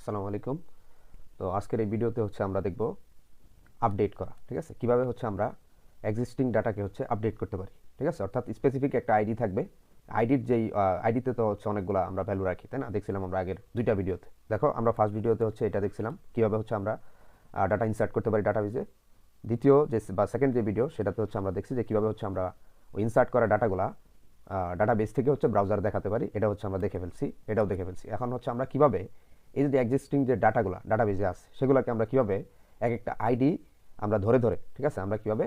আসসালামু আলাইকুম। তো আজকের এই ভিডিওতে হচ্ছে আমরা দেখব আপডেট করা, ঠিক আছে? কিভাবে হচ্ছে আমরা এক্সিস্টিং ডাটাকে হচ্ছে আপডেট করতে পারি, ঠিক আছে? অর্থাৎ স্পেসিফিক একটা আইডি থাকবে। আইডির যেই আইডিতে তো হচ্ছে অনেকগুলো আমরা ভ্যালু রাখি, তাই না? দেখছিলাম আমরা আগের দুইটা ভিডিওতে। দেখো আমরা ফার্স্ট ভিডিওতে হচ্ছে এটা দেখছিলাম কিভাবে হচ্ছে আমরা ডাটা ইনসার্ট করতে পারি ডাটাবেজে। দ্বিতীয় যে বা সেকেন্ড যে ভিডিও সেটাতে হচ্ছে আমরা দেখছি যে কিভাবে হচ্ছে আমরা ওই ইনসার্ট করা ডাটাগুলা ডাটাবেস থেকে হচ্ছে ব্রাউজার দেখাতে পারি। এটা হচ্ছে আমরা দেখে ফেলছি, এটাও দেখে ফেলছি। এখন হচ্ছে আমরা কিভাবে এই যে এক্সিস্টিং যে ডাটাগুলো ডাটাবেজে আছে সেগুলোকে আমরা কিভাবে এক একটা আইডি আমরা ধরে ধরে, ঠিক আছে, আমরা কিভাবে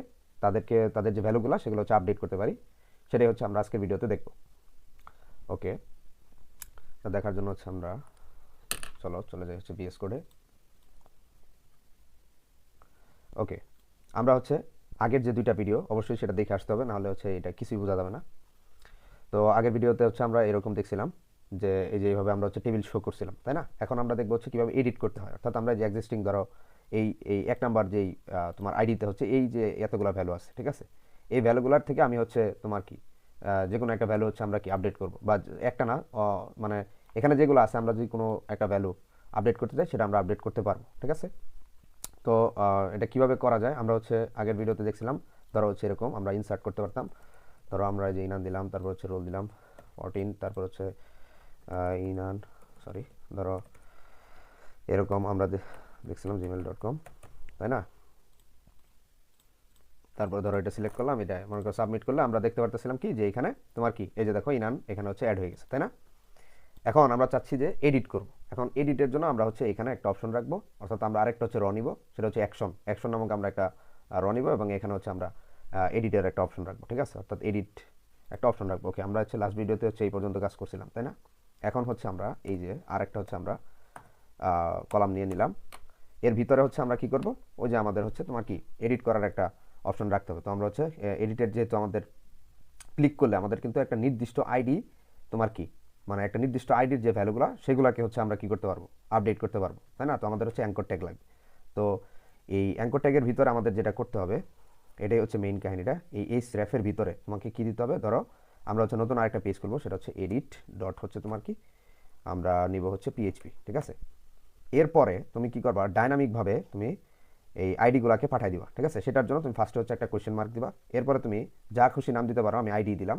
তাদের যে ভ্যালুগুলো সেগুলো হচ্ছে আপডেট করতে পারি, সেটাই হচ্ছে আমরা আজকের ভিডিওতে দেখব। ওকে, তো দেখার জন্য হচ্ছে আমরা চলে যাই হচ্ছে বিএস কোডে। ওকে, আমরা হচ্ছে আগের যে দুইটা ভিডিও অবশ্যই সেটা দেখে আসতে হবে, নাহলে হচ্ছে এটা কিছুই বোঝা যাবে না। তো আগের ভিডিওতে হচ্ছে আমরা এরকম দেখছিলাম যে এই যে এইভাবে আমরা হচ্ছে টেবিল শো করছিলাম, তাই না? এখন আমরা দেখবো হচ্ছে কীভাবে এডিট করতে হয়। অর্থাৎ আমরা যে এক্সিস্টিং ধরো এই এই এক নাম্বার যেই তোমার আইডিতে হচ্ছে এই যে এতগুলো ভ্যালু আছে, ঠিক আছে? এই ভ্যালুগুলোর থেকে আমি হচ্ছে তোমার কি যে কোনো একটা ভ্যালু হচ্ছে আমরা কি আপডেট করব, বা একটা না, মানে এখানে যেগুলো আছে আমরা যদি কোনো একটা ভ্যালু আপডেট করতে চাই সেটা আমরা আপডেট করতে পারবো, ঠিক আছে? তো এটা কিভাবে করা যায় আমরা হচ্ছে আগের ভিডিওতে দেখছিলাম। ধরো হচ্ছে এরকম আমরা ইনসার্ট করতে পারতাম। ধরো আমরা যে ইনান দিলাম, তারপর হচ্ছে রোল দিলাম 14, তারপর হচ্ছে ইনান, সরি, ধরো এরকম আমরা দেখছিলাম gmail.com, তাই না? তারপর ধরো এটা সিলেক্ট করলাম, এটা মনে করো সাবমিট করলে আমরা দেখতে পারতেছিলাম কি যে এখানে তোমার কি এই যে দেখো ইনান এখানে হচ্ছে অ্যাড হয়ে গেছে, তাই না? এখন আমরা চাচ্ছি যে এডিট করব। এখন এডিটের জন্য আমরা হচ্ছে এখানে একটা অপশন রাখবো, অর্থাৎ আমরা আরেকটা হচ্ছে র নিব, সেটা হচ্ছে অ্যাকশন অ্যাকশন নামক আমরা একটা র নিব, এবং এখানে হচ্ছে আমরা এডিটের একটা অপশন রাখবো, ঠিক আছে? অর্থাৎ এডিট একটা অপশন রাখবো। ওকে, আমরা হচ্ছে লাস্ট ভিডিওতে হচ্ছে এই পর্যন্ত কাজ করছিলাম, তাই না? এখন হচ্ছে আমরা এই যে আরেকটা হচ্ছে আমরা কলাম নিয়ে নিলাম। এর ভিতরে হচ্ছে আমরা কি করব, ওই যে আমাদের হচ্ছে তোমার কি এডিট করার একটা অপশন রাখতে হবে। তো আমরা হচ্ছে এডিটের যেহেতু আমাদের ক্লিক করলে আমাদের কিন্তু একটা নির্দিষ্ট আইডি তোমার কি মানে একটা নির্দিষ্ট আইডির যে ভ্যালুগুলো সেগুলোকে হচ্ছে আমরা কি করতে পারবো, আপডেট করতে পারবো, তাই না? তো আমাদের হচ্ছে অ্যাঙ্কর ট্যাগ লাগবে। তো এই অ্যাঙ্কর ট্যাগের ভিতরে আমাদের যেটা করতে হবে, এটাই হচ্ছে মেইন কাহিনীটা। এই স্র্যাফের ভিতরে তোমাকে কি দিতে হবে, ধরো আমরা হচ্ছে নতুন আরেকটা পেজ করবো, সেটা হচ্ছে এডিট ডট হচ্ছে তোমার কি আমরা নিব হচ্ছে পিএইচপি, ঠিক আছে? এরপরে তুমি কি করবা, ডাইনামিকভাবে তুমি এই আইডিগুলোকে পাঠিয়ে দিবা, ঠিক আছে? সেটার জন্য তুমি ফার্স্টে হচ্ছে একটা কোয়েশ্চেন মার্ক দিবা। এরপরে তুমি যা খুশি নাম দিতে পারো, আমি আইডি দিলাম,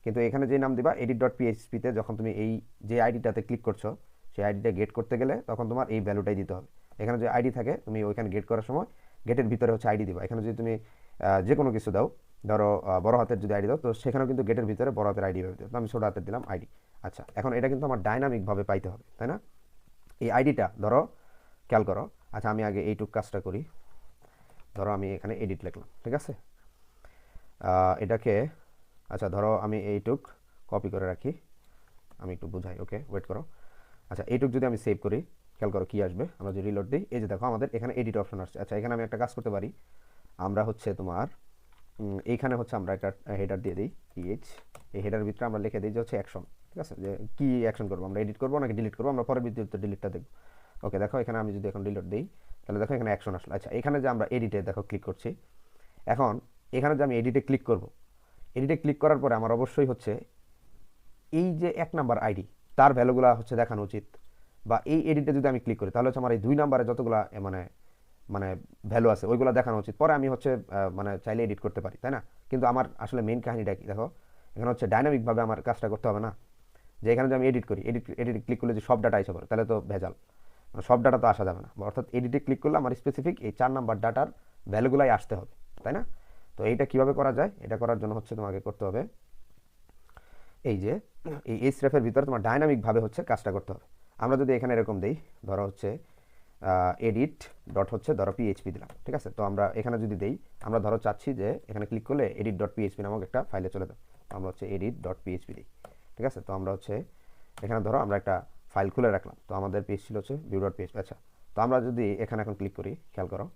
কিন্তু এখানে যে নাম দিবা এডিট ডট পিএইচপিতে যখন তুমি এই যে আইডিটাতে ক্লিক করছো সেই আইডিটা গেট করতে গেলে তখন তোমার এই ভ্যালুটাই দিতে হবে। এখানে যে আইডি থাকে তুমি ওইখানে গেট করার সময় গেটের ভিতরে হচ্ছে আইডি দিবা। এখানে যদি তুমি যে কোনো কিছু দাও, ধরো বড় হাতের যদি আইডি দাও, তো সেখানেও কিন্তু গেটের ভিতরে বড় হাতের আইডি হবে। তো আমি ছোটো হাতের দিলাম আইডি। আচ্ছা, এখন এটা কিন্তু আমার ডাইনামিকভাবে পাইতে হবে, তাই না? এই আইডিটা ধরো খেয়াল করো। আচ্ছা, আমি আগে এইটুক কাজটা করি। ধরো আমি এখানে এডিট লিখলাম, ঠিক আছে? এটাকে, আচ্ছা ধরো আমি এইটুক কপি করে রাখি, আমি একটু বুঝাই। ওকে, ওয়েট করো। আচ্ছা, এইটুক যদি আমি সেভ করি, খেয়াল করো কি আসবে। আমরা যদি রিলোড দিই, এই যে দেখো আমাদের এখানে এডিট অপশন আসছে। আচ্ছা, এখানে আমি একটা কাজ করতে পারি। আমরা হচ্ছে তোমার এইখানে হচ্ছে আমরা একটা হেডার দিয়ে দিই পিএইচ। এই হেডার ভিতরে আমরা লিখে দিই যে হচ্ছে অ্যাকশন, ঠিক আছে? যে কি অ্যাকশন করবো, আমরা এডিট করবো নাকি ডিলিট করবো, আমরা পরের ভিডিওতে ডিলিটটা দেখবো। ওকে, দেখো এখানে আমি যদি এখন ডিলিট দিই, তাহলে দেখো এখানে অ্যাকশন আসলো। আচ্ছা, এখানে যে আমরা এডিটে দেখো ক্লিক করছি, এখন এখানে যে আমি এডিটে ক্লিক করব, এডিটে ক্লিক করার পরে আমার অবশ্যই হচ্ছে এই যে এক নাম্বার আইডি তার ভ্যালুগুলো হচ্ছে দেখানো উচিত। বা এই এডিটে যদি আমি ক্লিক করি তাহলে হচ্ছে আমার এই দুই নাম্বারে যতগুলো মানে মানে ভ্যালু আছে ওইগুলো দেখানো উচিত। পরে আমি হচ্ছে মানে চাইলে এডিট করতে পারি, তাই না? কিন্তু আমার আসলে মেইন কাহিনীটা কি দেখো, এখানে হচ্ছে ডাইনামিকভাবে আমার কাজটা করতে হবে না। যে এখানে যে আমি এডিট করি, এডিটে ক্লিক করলে যে সব ডাটা এসে পড়ে, তাহলে তো ভেজাল, মানে সব ডাটা তো আসা যাবে না। অর্থাৎ এডিটে ক্লিক করলে আমার স্পেসিফিক এই 4 নাম্বার ডাটার ভ্যালুগুলাই আসতে হবে, তাই না? তো এইটা কিভাবে করা যায়, এটা করার জন্য হচ্ছে তোমাকে করতে হবে এই যে এই স্রেফের ভিতরে তোমার ডাইনামিকভাবে হচ্ছে কাজটা করতে হবে। আমরা যদি এখানে এরকম দিই, ধরো হচ্ছে এডিট ডট হচ্ছে ধরো পিএইচপি দিলাম, ঠিক আছে? তো আমরা এখানে যদি দেই, আমরা ধরো চাচ্ছি যে এখানে ক্লিক করলে এডিট ডট পিএইচপি নামক একটা ফাইলে চলে যাবে। তো আমরা হচ্ছে এডিট ডট পিএইচপি দিই, ঠিক আছে? তো আমরা হচ্ছে এখানে ধরো আমরা একটা ফাইল খুলে রাখলাম। তো আমাদের পেজ ছিল হচ্ছে ভিউ ডট পিএইচপি। আচ্ছা, তো আমরা যদি এখানে এখন ক্লিক করি, খেয়াল করো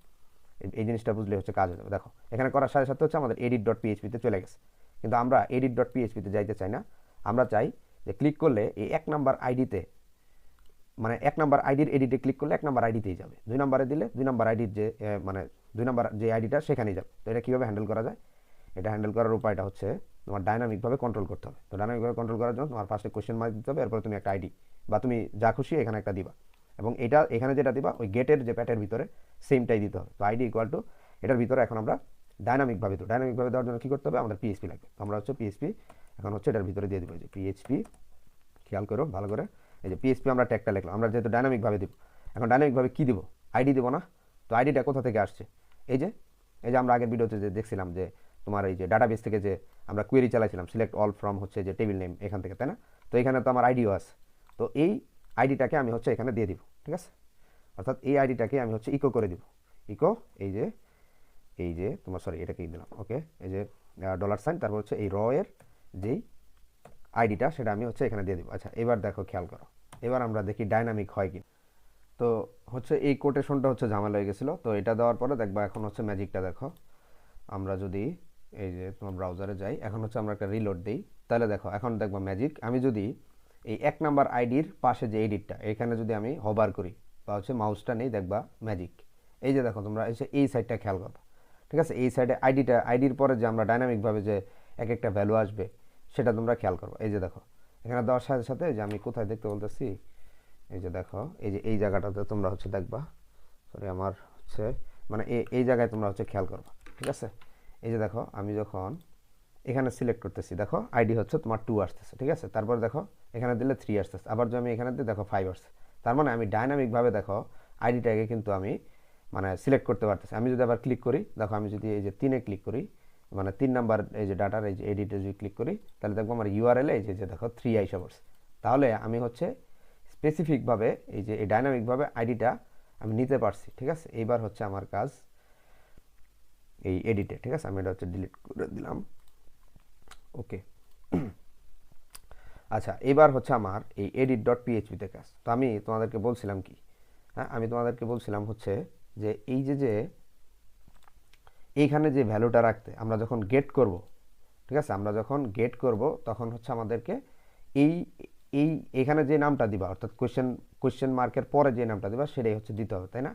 এই জিনিসটা বুঝলে হচ্ছে কাজ হয়ে যাবে। দেখো এখানে করার সাথে সাথে হচ্ছে আমাদের এডিট ডট পিএইচপিতে চলে গেছে। কিন্তু আমরা এডিট ডট পিএইচপিতে যাইতে চাই না। আমরা চাই যে ক্লিক করলে এই এক নাম্বার আইডিতে, মানে এক নাম্বার আইডির এডিটে ক্লিক করলে এক নাম্বার আইডিতেই যাবে, দুই নাম্বারে দিলে দুই নাম্বার আইডির যে মানে দুই নাম্বার যে আইডিটা সেখানেই যাবে। তো এটা কীভাবে হ্যান্ডেল করা যায়, এটা হ্যান্ডেল করার উপায়টা হচ্ছে তোমার ডাইনামিকভাবে কন্ট্রোল করতে হবে। তো ডাইনামিকভাবে কন্ট্রোল করার জন্য তোমার ফার্স্টে কোয়েশ্চেন মার্ক দিতে হবে, এরপরে তুমি একটা আইডি বা তুমি যা খুশি এখানে একটা দিবা, এবং এটা এখানে যেটা দিবা ওই গেটের যে প্যাটের ভিতরে সেমটাই দিতে হবে। তো আইডি ইকুয়াল টু এটার ভিতরে এখন আমরা ডাইনামিকভাবে দেওয়ার জন্য কী করতে হবে, আমাদের পিএইচপি লাগবে। তো আমরা হচ্ছে পিএইচপি এখন হচ্ছে এটার ভিতরে দিয়ে দেবো, যে পিএইচপি, খেয়াল করো ভালো করে, এই যে পিএইচপি আমরা ট্যাগটা লিখলাম, আমরা যেহেতু ডাইনামিকভাবে দিব, এখন ডাইনামিকভাবে কী দিব, আইডি দেবো না। তো আইডিটা কোথা থেকে আসছে, এই যে আমরা আগের ভিডিওতে যে দেখছিলাম যে তোমার এই যে ডাটাবেস থেকে যে আমরা কোয়েরি চালাইছিলাম, সিলেক্ট অল ফ্রম হচ্ছে যে টেবিল নেম এখান থেকে, তাই না? তো এখানে তো আমার আইডিও আছে, তো এই আইডিটাকে আমি হচ্ছে এখানে দিয়ে দিব, ঠিক আছে? অর্থাৎ এই আইডিটাকে আমি হচ্ছে ইকো করে দিব, ইকো এই যে তোমার সরি এটাকেই দিলাম, ওকে, এই যে $, তারপর হচ্ছে এই এর যেই আইডিটা সেটা আমি হচ্ছে এখানে দিয়ে দিব। আচ্ছা, এবার দেখো খেয়াল করো, এবার আমরা দেখি ডাইনামিক হয় কি। তো হচ্ছে এই কোটেশনটা হচ্ছে ঝামেলা হয়ে গেছিলো, তো এটা দেওয়ার পরে দেখবা এখন হচ্ছে ম্যাজিকটা দেখো। আমরা যদি এই যে তোমার ব্রাউজারে যাই, এখন হচ্ছে আমরা একটা রিলোড দিই, তাহলে দেখো এখন দেখবা ম্যাজিক। আমি যদি এই 1 নাম্বার আইডির পাশে যে এডিটটা এখানে যদি আমি হবার করি বা হচ্ছে মাউসটা নেই, দেখবা ম্যাজিক। এই যে দেখো তোমরা এই সাইডটা খেয়াল করো, ঠিক আছে? এই সাইডে আইডির পরে যে আমরা ডাইনামিকভাবে যে এক একটা ভ্যালু আসবে সেটা তোমরা খেয়াল করো। এই যে দেখো এখানে দেওয়ার সাথে সাথে যে আমি কোথায় দেখতে বলতেছি, এই যে দেখো এই জায়গাটাতে তোমরা হচ্ছে দেখবা, সরি আমার হচ্ছে মানে এই জায়গায় তোমরা হচ্ছে খেয়াল করবা, ঠিক আছে? এই যে দেখো আমি যখন এখানে সিলেক্ট করতেছি, দেখো আইডি হচ্ছে তোমার 2 আসতেছে, ঠিক আছে? তারপর দেখো এখানে দিলে 3 আসতেছে, আবার যদি আমি এখানে দিই দেখো 5 আসছে। তার মানে আমি ডাইনামিকভাবে দেখো আইডিটাকে কিন্তু আমি মানে সিলেক্ট করতে পারতেছি। আমি যদি আবার ক্লিক করি, দেখো আমি যদি এই যে 3-এ ক্লিক করি, মানে 3 নাম্বার এই যে ডাটার এই যে এডিটে যদি ক্লিক করি, তাহলে দেখবো আমার ইউআরএলে এই যে দেখো 3 আইসা পড়ছে। তাহলে আমি হচ্ছে স্পেসিফিকভাবে এই যে এই ডাইনামিকভাবে আইডিটা আমি নিতে পারছি, ঠিক আছে? এইবার হচ্ছে আমার কাজ এই এডিটে, ঠিক আছে? আমি এটা হচ্ছে ডিলিট করে দিলাম, ওকে। আচ্ছা, এবার হচ্ছে আমার এই edit.php-তে কাজ। তো আমি তোমাদেরকে বলছিলাম কি, হ্যাঁ আমি তোমাদেরকে বলছিলাম হচ্ছে যে এই যে এইখানে যে ভ্যালুটা রাখতে আমরা যখন গেট করব, ঠিক আছে? আমরা যখন গেট করব তখন হচ্ছে আমাদেরকে এই এখানে যে নামটা দিবা, অর্থাৎ কোয়েশ্চেন মার্কের পরে যে নামটা দিবা সেটাই হচ্ছে দিতে হবে, তাই না?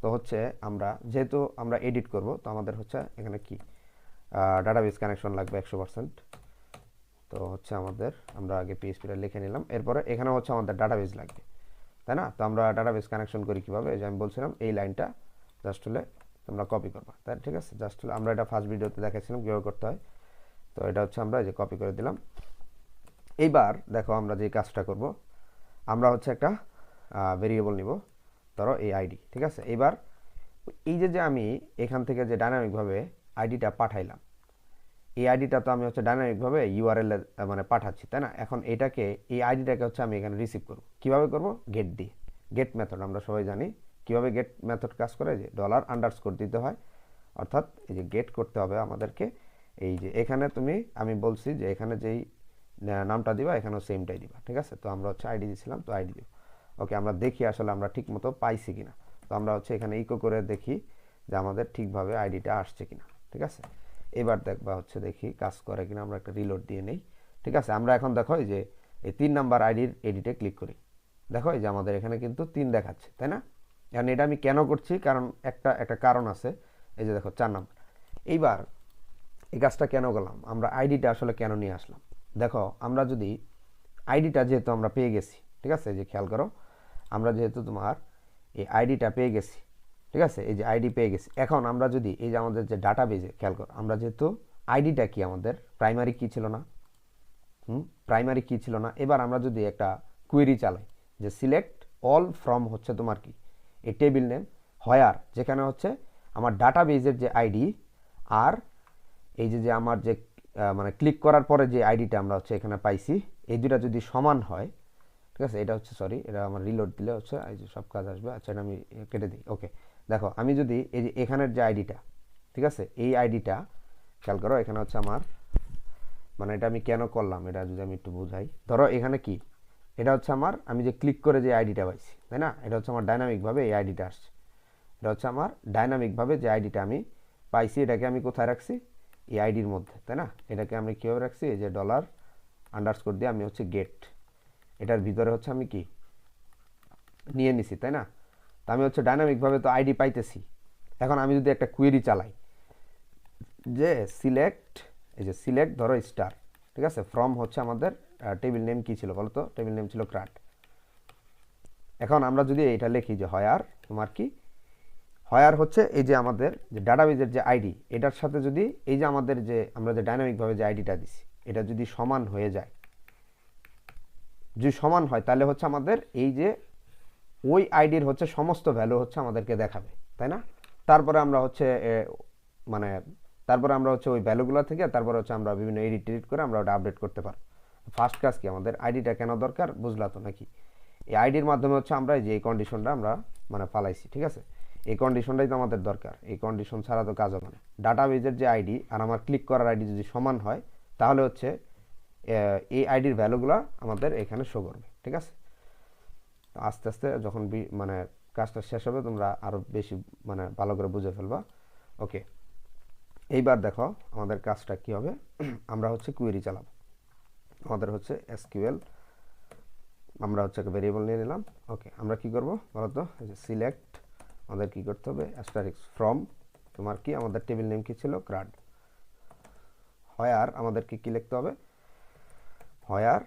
তো হচ্ছে আমরা যেহেতু আমরা এডিট করব, তো আমাদের হচ্ছে এখানে কি ডাটাবেস কানেকশন লাগবে 100%। তো হচ্ছে আমরা আগে পিএইচপিটা লিখে নিলাম, এরপরে এখানে হচ্ছে আমাদের ডাটাবেস লাগবে, তাই না? তো আমরা ডাটাবেস কানেকশন করি কীভাবে, যে আমি বলছিলাম এই লাইনটা জাস্ট হলে তোমরা কপি করবা, তাই ঠিক আছে? জাস্ট হলে আমরা এটা ফার্স্ট ভিডিওতে দেখাচ্ছিলাম কীভাবে করতে হয়। তো এটা হচ্ছে আমরা যে কপি করে দিলাম। এইবার দেখো আমরা যে কাজটা করব, আমরা হচ্ছে একটা ভেরিয়েবল নিব, ধরো এই আইডি, ঠিক আছে? এইবার এই যে আমি এখান থেকে যে ডাইনামিকভাবে আইডিটা পাঠাইলাম, এই আইডিটা তো আমি হচ্ছে ডাইনামিকভাবে ইউআরএল মানে পাঠাচ্ছি, তাই না? এখন এটাকে এই আইডিটাকে হচ্ছে আমি এখানে রিসিভ করব। কীভাবে করব? গেট দিয়ে। গেট মেথড আমরা সবাই জানি কীভাবে গেট মেথড কাজ করে, যে $_ দিতে হয়, অর্থাৎ এই যে গেট করতে হবে আমাদেরকে। এই যে এখানে আমি বলছি যে এখানে যেই নামটা দিবা এখানেও সেমটাই দিবা, ঠিক আছে? তো আমরা হচ্ছে আইডি দিয়েছিলাম, তো আইডি দিব, ওকে। আমরা দেখি আসলে আমরা ঠিক মতো পাইছি কিনা। তো আমরা হচ্ছে এখানে ইকো করে দেখি যে আমাদের ঠিকভাবে আইডিটা আসছে কিনা, ঠিক আছে? এবার দেখবা হচ্ছে দেখি কাজ করে কিনা, আমরা একটা রিলোড দিয়ে নেই, ঠিক আছে? আমরা এখন দেখো এই যে এই 3 নাম্বার আইডির এডিটে ক্লিক করি, দেখো এই যে আমাদের এখানে কিন্তু 3 দেখাচ্ছে, তাই না? এখন এটা আমি কেন করছি, কারণ একটা কারণ আছে। এই যে দেখো 4 নাম্বার। এইবার এই কাজটা কেন করলাম, আমরা আইডিটা আসলে কেন নিয়ে আসলাম, দেখো আমরা যদি আইডিটা যেহেতু আমরা পেয়ে গেছি, ঠিক আছে? এই যে খেয়াল করো, আমরা যেহেতু তোমার এই আইডিটা পেয়ে গেছি, ঠিক আছে? এই যে আইডি পেয়ে গেছি, এখন আমরা যদি এই যে আমাদের যে ডাটাবেজে খেয়াল করো, আমরা যেহেতু আইডিটা কি আমাদের প্রাইমারি কি ছিল না, প্রাইমারি কি ছিল না, এবার আমরা যদি একটা কুয়েরি চালাই যে সিলেক্ট অল ফ্রম হচ্ছে তোমার কি এই টেবিল নেম হোয়ার, যেখানে হচ্ছে আমার ডাটাবেজের যে আইডি আর এই যে আমার যে মানে ক্লিক করার পরে যে আইডিটা আমরা হচ্ছে এখানে পাইছি, এই দুটা যদি সমান হয়, ঠিক আছে? এটা হচ্ছে সরি, এটা আমার রিলোড দিলে হচ্ছে এই যে সব কাজ আসবে। আচ্ছা, এটা আমি কেটে দিই, ওকে। দেখো আমি যদি এই যে এখানের যে আইডিটা, ঠিক আছে, এই আইডিটা খেয়াল করো, এখানে হচ্ছে আমার মানে এটা আমি কেন করলাম এটা যদি আমি একটু বুঝাই। ধরো এখানে কি, এটা হচ্ছে আমি যে ক্লিক করে যে আইডিটা পাইছি, তাই না? এটা হচ্ছে আমার ডাইনামিকভাবে এই আইডিটা আসছে, এটা হচ্ছে আমার ডাইনামিকভাবে যে আইডিটা আমি পাইছি, এটাকে আমি কোথায় রাখছি, এই আইডির মধ্যে, তাই না? এটাকে আমি কীভাবে রাখছি, এই যে $_ দিয়ে আমি হচ্ছে গেট, এটার ভিতরে হচ্ছে আমি কি নিয়ে নিছি, তাই না? তো আমি হচ্ছে ডাইনামিকভাবে তো আইডি পাইতেছি। এখন আমি যদি একটা কুয়েরি চালাই যে সিলেক্ট ধরো স্টার, ঠিক আছে, ফ্রম হচ্ছে আমাদের টেবিল নেম কি ছিল বলো তো, টেবিল নেম ছিল ক্রাট, এখন আমরা যদি এটা লিখি যে হয়ার তোমার কি, হয়ার হচ্ছে এই যে আমাদের যে ডাটাবেজের যে আইডি, এটার সাথে যদি এই যে আমাদের যে আমরা যে ডাইনামিকভাবে যে আইডিটা দিছি এটা যদি সমান হয়ে যায়, যদি সমান হয় তাহলে হচ্ছে আমাদের এই যে ওই আইডির হচ্ছে সমস্ত ভ্যালু হচ্ছে আমাদেরকে দেখাবে, তাই না? তারপরে আমরা হচ্ছে মানে তারপরে আমরা হচ্ছে ওই ভ্যালুগুলো থেকে তারপরে হচ্ছে আমরা বিভিন্ন এডিট করে আমরা ওটা আপডেট করতে পারবো। ফার্স্ট কাজ কি, আমাদের আইডিটা কেন দরকার বুঝলা তো নাকি? এই আইডির মাধ্যমে হচ্ছে আমরা যে এই কন্ডিশনটা আমরা মানে পালাইছি, ঠিক আছে? এই কন্ডিশনটাই তো আমাদের দরকার, এই কন্ডিশন ছাড়া তো কাজ হবে না। ডাটাবেজের যে আইডি আর আমার ক্লিক করার আইডি যদি সমান হয় তাহলে হচ্ছে এই আইডির ভ্যালুগুলো আমাদের এখানে শো করবে, ঠিক আছে? আস্তে আস্তে যখন মানে কাজটা শেষ হবে তোমরা আরও বেশি মানে ভালো করে বুঝে ফেলবা। ওকে, এইবার দেখো আমাদের কাজটা কি হবে। আমরা হচ্ছে কুয়েরি চালাবো, আমাদের হচ্ছে এসকিউএল, আমরা হচ্ছে একটা ভেরিয়েবল নিয়ে নিলাম। ওকে, আমরা কি করব বলতো, এই যে সিলেক্ট, আমাদের কি করতে হবে অ্যাস্টারিক্স ফ্রম তোমার কি আমাদের টেবিল নেম কি ছিল ক্রাড, হয়ার আমাদেরকে কি লিখতে হবে, হয়ার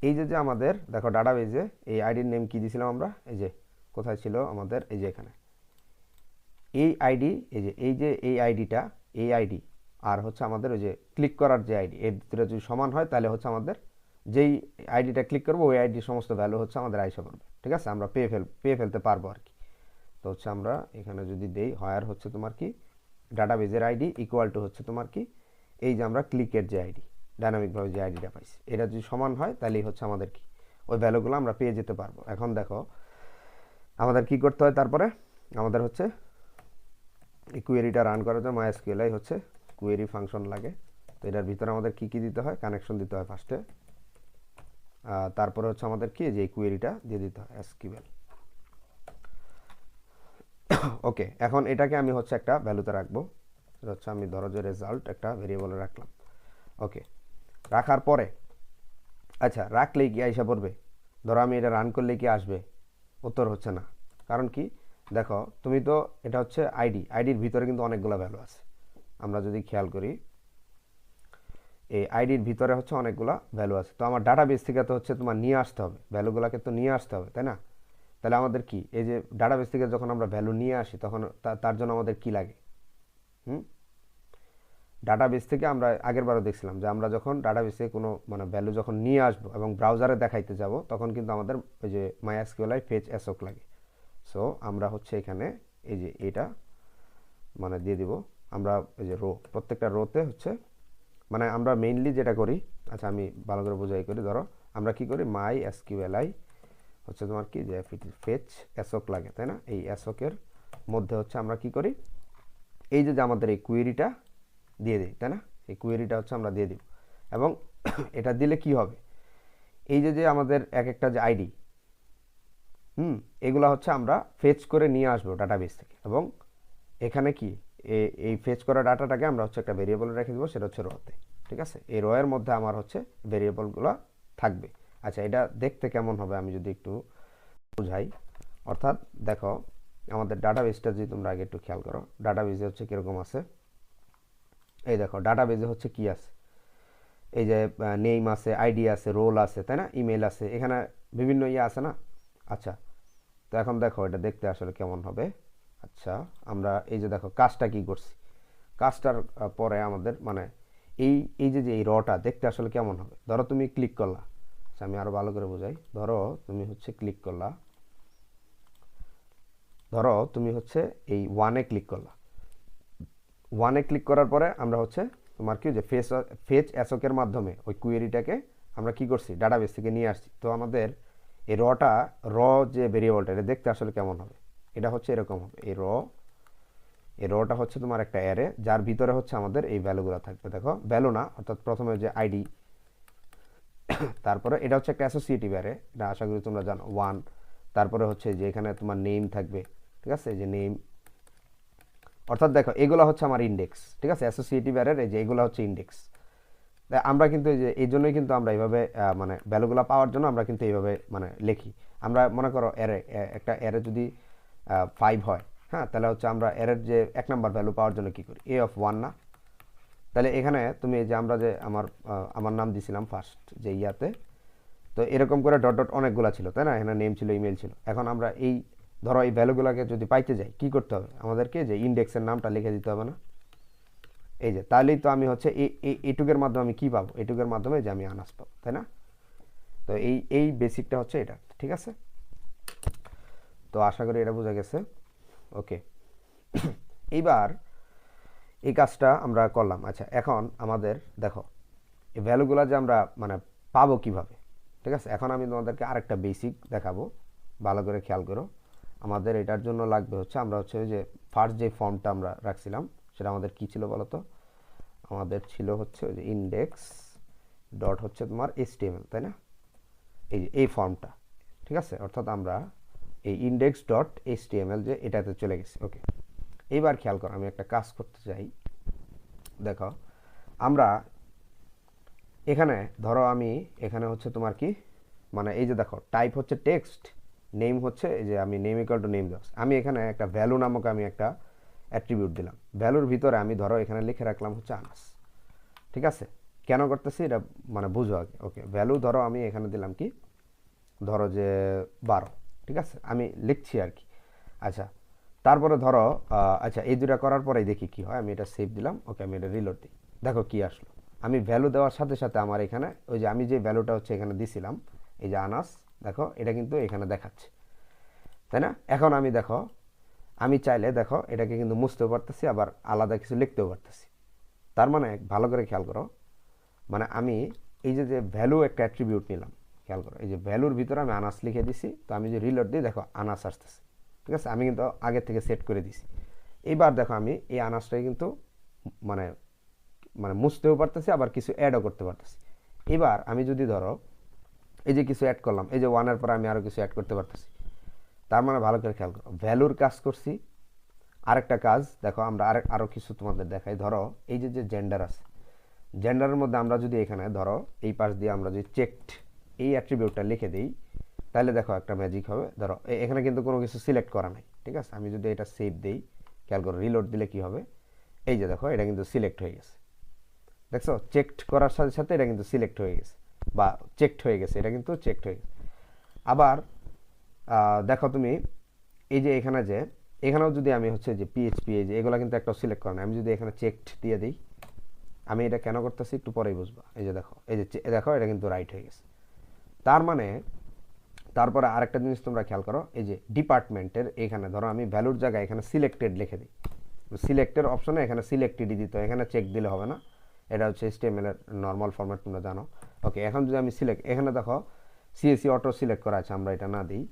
এই যে আমাদের দেখো ডাটাবেজে এই আইডির নেম কি দিয়েছিলাম আমরা, এই যে কোথায় ছিল আমাদের, এই যে এখানে এই আইডি, এই আইডিটা, এই আইডি আর হচ্ছে আমাদের ওই যে ক্লিক করার যে আইডি, এর দুটো যদি সমান হয় তাহলে হচ্ছে আমাদের যেই আইডিটা ক্লিক করবো ওই আইডির সমস্ত ভ্যালু হচ্ছে আমাদের আইসা পড়বে, ঠিক আছে? আমরা পেয়ে ফেলতে পারবো আর কি। তো হচ্ছে আমরা এখানে যদি দেই হয়ার হচ্ছে তোমার কি ডাটাবেজের আইডি ইকুয়াল টু হচ্ছে তোমার কি এই যে আমরা ক্লিকের যে আইডি, ডাইনামিকভাবে যে আইডিটা পাইছি, এটা যদি সমান হয় তাহলেই হচ্ছে আমাদের কি ওই ভ্যালুগুলো আমরা পেয়ে যেতে পারবো। এখন দেখো আমাদের কি করতে হয়, তারপরে আমাদের হচ্ছে এই কুয়েরিটা রান করার জন্য মাইএসকিউএল হচ্ছে কুয়েরি ফাংশন লাগে। তো এটার ভিতরে আমাদের কি কি দিতে হয়, কানেকশন দিতে হয় ফার্স্টে, তারপরে হচ্ছে আমাদের কি যে কুয়েরিটা দিয়ে দিতে হয় এসকিউএল। ওকে, এখন এটাকে আমি হচ্ছে একটা ভ্যালুতে রাখবো, এটা হচ্ছে আমি ধরো যে রেজাল্ট একটা ভেরিয়েবলে রাখলাম। ওকে, রাখার পরে আচ্ছা রাখলেই কি আইসা পড়বে, ধরো আমি এটা রান করলে কি আসবে, উত্তর হচ্ছে না। কারণ কি, দেখো তুমি তো এটা হচ্ছে আইডির ভিতরে কিন্তু অনেকগুলো ভ্যালু আছে। আমরা যদি খেয়াল করি এই আইডির ভিতরে হচ্ছে অনেকগুলো ভ্যালু আছে, তো আমার ডাটাবেস থেকে তো হচ্ছে তোমার নিয়ে আসতে হবে, ভ্যালুগুলোকে তো নিয়ে আসতে হবে, তাই না? তাহলে আমাদের কি এই যে ডাটাবেস থেকে যখন আমরা ভ্যালু নিয়ে আসি তখন তার জন্য আমাদের কি লাগে, ডাটাবেস থেকে আমরা আগের বারও দেখছিলাম যে আমরা যখন ডাটাবেসে কোনো মানে ভ্যালু যখন নিয়ে আসবো এবং ব্রাউজারে দেখাইতে যাব তখন কিন্তু আমাদের ওই যে মাইএসকিউএল ফেচ এসওক লাগে। সো আমরা হচ্ছে এখানে এই যে এটা মানে দিয়ে দিব, আমরা এই যে রো, প্রত্যেকটা রোতে হচ্ছে মানে আমরা মেইনলি যেটা করি, আচ্ছা আমি ভালো করে বোঝাই করি, ধরো আমরা কি করি মাইএসকিউএল হচ্ছে তোমার কি যে ফেচ এসওক লাগে, তাই না? এই এসওকের মধ্যে হচ্ছে আমরা কি করি, এই যে আমাদের এই কুয়েরিটা দিয়ে দিই, তাই না? এই কুয়েরিটা হচ্ছে আমরা দিয়ে দিব, এবং এটা দিলে কি হবে, এই যে আমাদের এক একটা যে আইডি এগুলা হচ্ছে আমরা ফেচ করে নিয়ে আসবো ডাটাবেস থেকে, এবং এখানে কি এই ফেচ করা ডাটাটাকে আমরা হচ্ছে একটা ভেরিয়েবলে রেখে দেবো, সেটা হচ্ছে রোতে, ঠিক আছে? এই রো এর মধ্যে আমার হচ্ছে ভেরিয়েবলগুলো থাকবে। আচ্ছা এটা দেখতে কেমন হবে আমি যদি একটু বুঝাই, অর্থাৎ দেখো আমাদের ডাটাবেসটা যদি তোমরা আগে একটু খেয়াল করো, ডাটাবেসে হচ্ছে কীরকম আছে, এই দেখো ডাটাবেসে হচ্ছে কি আছে, এই যে নেম আছে, আইডি আছে, রোল আছে, তাই না? ইমেল আছে, এখানে বিভিন্ন ইয়ে আছে না। আচ্ছা তো এখন দেখো এটা দেখতে আসলে কেমন হবে। আচ্ছা আমরা এই যে দেখো কাজটা কি করছি, কাজটার পরে আমাদের মানে এই যে এই রটা দেখতে আসলে কেমন হবে, ধরো তুমি ক্লিক করলা, আচ্ছা আমি আরো ভালো করে বোঝাই, ধরো তুমি হচ্ছে ক্লিক করলা, ধরো তুমি হচ্ছে এই ওয়ানে ক্লিক করলা, ওয়ানে ক্লিক করার পরে আমরা হচ্ছে তোমার কি যে ফেচ অ্যাসোকের মাধ্যমে ওই কুয়েরিটাকে আমরা কি করছি ডাটাবেস থেকে নিয়ে আসছি। তো আমাদের এই যে ভেরিয়েবলটা এটা দেখতে আসলে কেমন হবে, এটা হচ্ছে এরকম হবে, এই রটা হচ্ছে তোমার একটা অ্যারে যার ভিতরে হচ্ছে আমাদের এই ভ্যালুগুলো থাকবে। দেখো ভ্যালু না, অর্থাৎ প্রথমে যে আইডি, তারপরে এটা হচ্ছে একটা অ্যাসোসিয়েটিভ অ্যারে, এটা আশা করি তোমরা জানো, ওয়ান, তারপরে হচ্ছে যে এখানে তোমার নেম থাকবে, ঠিক আছে? যে নেম, অর্থাৎ দেখো এগুলো হচ্ছে আমার ইন্ডেক্স, ঠিক আছে? অ্যাসোসিয়েটিভ অ্যারের এই যে এগুলো হচ্ছে ইন্ডেক্স। আমরা কিন্তু এই জন্যই কিন্তু আমরা এইভাবে মানে ভ্যালুগুলো পাওয়ার জন্য আমরা কিন্তু এইভাবে মানে লিখি। আমরা মনে করো একটা অ্যারে যদি 5 হয়, হ্যাঁ, তাহলে হচ্ছে আমরা অ্যারের যে 1 নাম্বার ভ্যালু পাওয়ার জন্য কি করি, a(1) না? তাহলে এখানে তুমি এই যে আমরা যে আমার নাম দিছিলাম ফার্স্ট যে ইয়াতে, তো তো এরকম করে ডট ডট অনেকগুলো ছিল, তাই না? এখানে নেম ছিল, ইমেল ছিল। এখন আমরা এই ধরো এই ভ্যালুগুলোকে যদি পাইতে যাই কি করতে হবে, আমাদেরকে যে ইন্ডেক্সের নামটা লিখে দিতে হবে না? এই যে তাহলেই তো আমি হচ্ছে এটুকের মাধ্যমে আমি কি পাবো, এটুকের মাধ্যমে যে আমি আনাস পাবো, তাই না? তো এই বেসিকটা হচ্ছে এটা, ঠিক আছে? তো আশা করি এটা বোঝা গেছে। ওকে, এইবার এই কাজটা আমরা করলাম। আচ্ছা, এখন আমাদের দেখো এই ভ্যালুগুলো যে আমরা মানে পাবো কিভাবে, ঠিক আছে? এখন আমি তোমাদেরকে আরেকটা বেসিক দেখাবো, ভালো করে খেয়াল করো। আমাদের এটার জন্য লাগবে হচ্ছে আমরা হচ্ছে যে ফার্স্ট যে ফর্মটা আমরা রাখছিলাম সেটা আমাদের কি ছিল বলো তো? আমাদের ছিল হচ্ছে যে ইন্ডেক্স ডট হচ্ছে তোমার HTML, তাই না? এই যে এই ফর্মটা, ঠিক আছে? অর্থাৎ আমরা এই ইন্ডেক্স ডট HTML যে এটাতে চলে গেছি। ওকে, এইবার খেয়াল করো, আমি একটা কাজ করতে চাই। দেখো আমরা এখানে ধরো আমি এখানে হচ্ছে তোমার কি মানে এই যে দেখো টাইপ হচ্ছে টেক্সট, নেম হচ্ছে এই যে আমি নেম ইকুয়াল টু নেম দেওয়া, আমি এখানে একটা ভ্যালু নামক আমি একটা অ্যাট্রিবিউট দিলাম। ভ্যালুর ভিতরে আমি ধরো এখানে লিখে রাখলাম হচ্ছে আনাস, ঠিক আছে? কেন করতেছি এটা মানে বুঝো আগে। ওকে, ভ্যালু ধরো আমি এখানে দিলাম কি, ধরো যে 12, ঠিক আছে? আমি লিখছি আর কি। আচ্ছা, তারপরে ধরো আচ্ছা এই দুটা করার পরেই দেখি কি হয়। আমি এটা সেভ দিলাম। ওকে, আমি এটা রিলোড দিই। দেখো কি আসলো, আমি ভ্যালু দেওয়ার সাথে সাথে আমার এখানে ওই যে আমি যে ভ্যালুটা হচ্ছে এখানে দিছিলাম এই যে আনাস, দেখো এটা কিন্তু এখানে দেখাচ্ছে, তাই না? এখন আমি দেখো আমি চাইলে দেখো এটাকে কিন্তু মুছতেও পারতেছি, আবার আলাদা কিছু লিখতেও পারতেছি। তার মানে ভালো করে খেয়াল করো, মানে আমি এই যে যে ভ্যালু একটা অ্যাট্রিবিউট নিলাম, খেয়াল করো এই যে ভ্যালুর ভিতরে আমি আনাস লিখে দিছি। তো আমি যে রিলোড দিই দেখো আনাস আসতেছে, ঠিক আছে? আমি কিন্তু আগে থেকে সেট করে দিছি। এইবার দেখো আমি এই আনাসটাই কিন্তু মানে মানে মুছতেও পারতেছি, আবার কিছু অ্যাডও করতে পারতেছি। এবার আমি যদি ধরো এই যে কিছু অ্যাড করলাম, এই যে ওয়ানের পর আমি আরও কিছু অ্যাড করতে পারতেছি। তার মানে ভালো করে খেয়াল করো, ভ্যালুর কাজ করছি। আরেকটা কাজ দেখো আমরা আরও কিছু তোমাদের দেখাই। ধরো এই যে যে জেন্ডার আছে, জেন্ডারের মধ্যে আমরা যদি এখানে ধরো এই পাশ দিয়ে আমরা যদি চেকড এই অ্যাট্রিবিউটটা লিখে দিই, তাহলে দেখো একটা ম্যাজিক হবে। ধরো এখানে কিন্তু কোনো কিছু সিলেক্ট করা নাই, ঠিক আছে? আমি যদি এটা সেভ দিই, খেয়াল করো রিলোড দিলে কি হবে, এই যে দেখো এটা কিন্তু সিলেক্ট হয়ে গেছে। দেখছো, চেকড করার সাথে সাথে এটা কিন্তু সিলেক্ট হয়ে গেছে বা চেকড হয়ে গেছে, এটা কিন্তু চেকড হয়ে গেছে। আবার দেখো তুমি এই যে এখানে যে এখানেও যদি আমি হচ্ছে যে পিএইচপি এই যে এগুলো কিন্তু একটা সিলেক্ট করা নাই, আমি যদি এখানে চেকড দিয়ে দিই, আমি এটা কেন করতেছি একটু পরেই বুঝবা। এই যে দেখো এই যে দেখো এটা কিন্তু রাইট হয়ে গেছে। তার মানে তারপরে আরেকটা জিনিস তোমরা খেয়াল করো, এই যে ডিপার্টমেন্টের এখানে ধরো আমি ভ্যালুর জায়গায় এখানে সিলেক্টেড লিখে দিই, সিলেক্টের অপশনে এখানে সিলেক্টেডই দিতে হয়, এখানে চেক দিলে হবে না। এটা হচ্ছে HTML এর নর্মাল ফরম্যাট, তোমরা জানো। ওকে, এখন যদি আমি সিলেক্ট, এখানে দেখো CSE অটো সিলেক্ট করা আছে, আমরা এটা না দিই।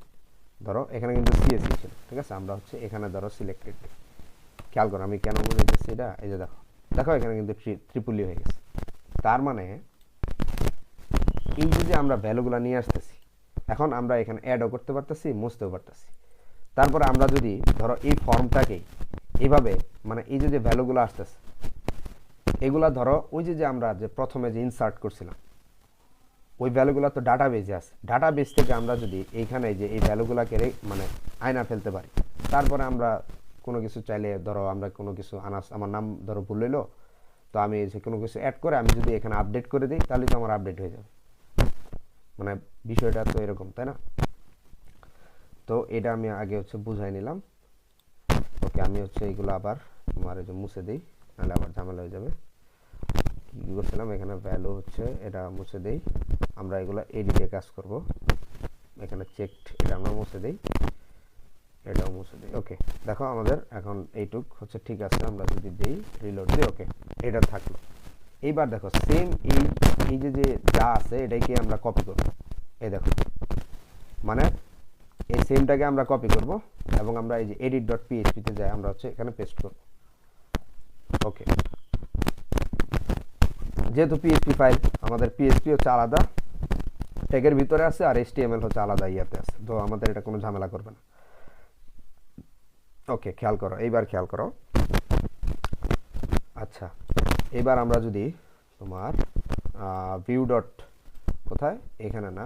ধরো এখানে কিন্তু CSE ছিল, ঠিক আছে? আমরা হচ্ছে এখানে ধরো সিলেক্টেড, খেয়াল করো আমি কেন বুঝাইতেছি এটা। এই যে দেখো দেখো এখানে কিন্তু ট্রিপলি হয়ে গেছে। তার মানে এই যে আমরা ভ্যালুগুলো নিয়ে আসতেছি, এখন আমরা এখানে অ্যাডও করতে পারতেছি, মুছতেও পারতেছি। তারপরে আমরা যদি ধরো এই ফর্মটাকেই এইভাবে মানে এই যে ভ্যালুগুলো আসতেছে এগুলা ধরো ওই যে আমরা যে প্রথমে যে ইনসার্ট করছিলাম ওই ভ্যালুগুলো তো ডাটাবেজে আছে, ডাটাবেজ থেকে আমরা যদি এইখানে যে এই ভ্যালুগুলোকে মানে আয়না ফেলতে পারি, তারপরে আমরা কোনো কিছু চাইলে ধরো আমরা কোনো কিছু আনাস, আমার নাম ধরো ভুল হইলো, তো আমি যে কোনো কিছু অ্যাড করে আমি যদি এখানে আপডেট করে দিই তাহলে তো আমার আপডেট হয়ে যাবে। মানে বিষয়টা তো এরকম, তাই না? তো এটা আমি আগে হচ্ছে বুঝাই নিলাম। ওকে, আমি হচ্ছে এইগুলো আবার তোমার এই যে মুছে দিই, নাহলে আবার ঝামেলা হয়ে যাবে। কী করছিলাম এখানে ভ্যালু হচ্ছে এটা মুছে দিই, আমরা এগুলো এডিটে কাজ করব। এখানে চেকড এটা আমরা মুছে দিই, এটাও মুছে দিই। ওকে, দেখো আমাদের এখন এইটুক হচ্ছে ঠিক আছে। আমরা যদি দিই রিলোড দিই, ওকে এটা থাকলো। এইবার দেখো সেম এই যে যা আছে এটাকে আমরা কপি করব। এই দেখো মানে এই সেমটাকে আমরা কপি করব এবং আমরা এই যে edit.php তে যাই আমরা হচ্ছে এখানে পেস্ট করব। ওকে, যেহেতু PHP ফাইল আমাদের PHP হচ্ছে আলাদা ট্যাগের ভিতরে আছে আর HTML হচ্ছে আলাদা ইয়াতে আছে, তো আমাদের এটা কোনো ঝামেলা করবে না। ওকে, খেয়াল করো, এইবার খেয়াল করো। আচ্ছা, এবার আমরা যদি তোমার ভিউ ডট কোথায়, এখানে না,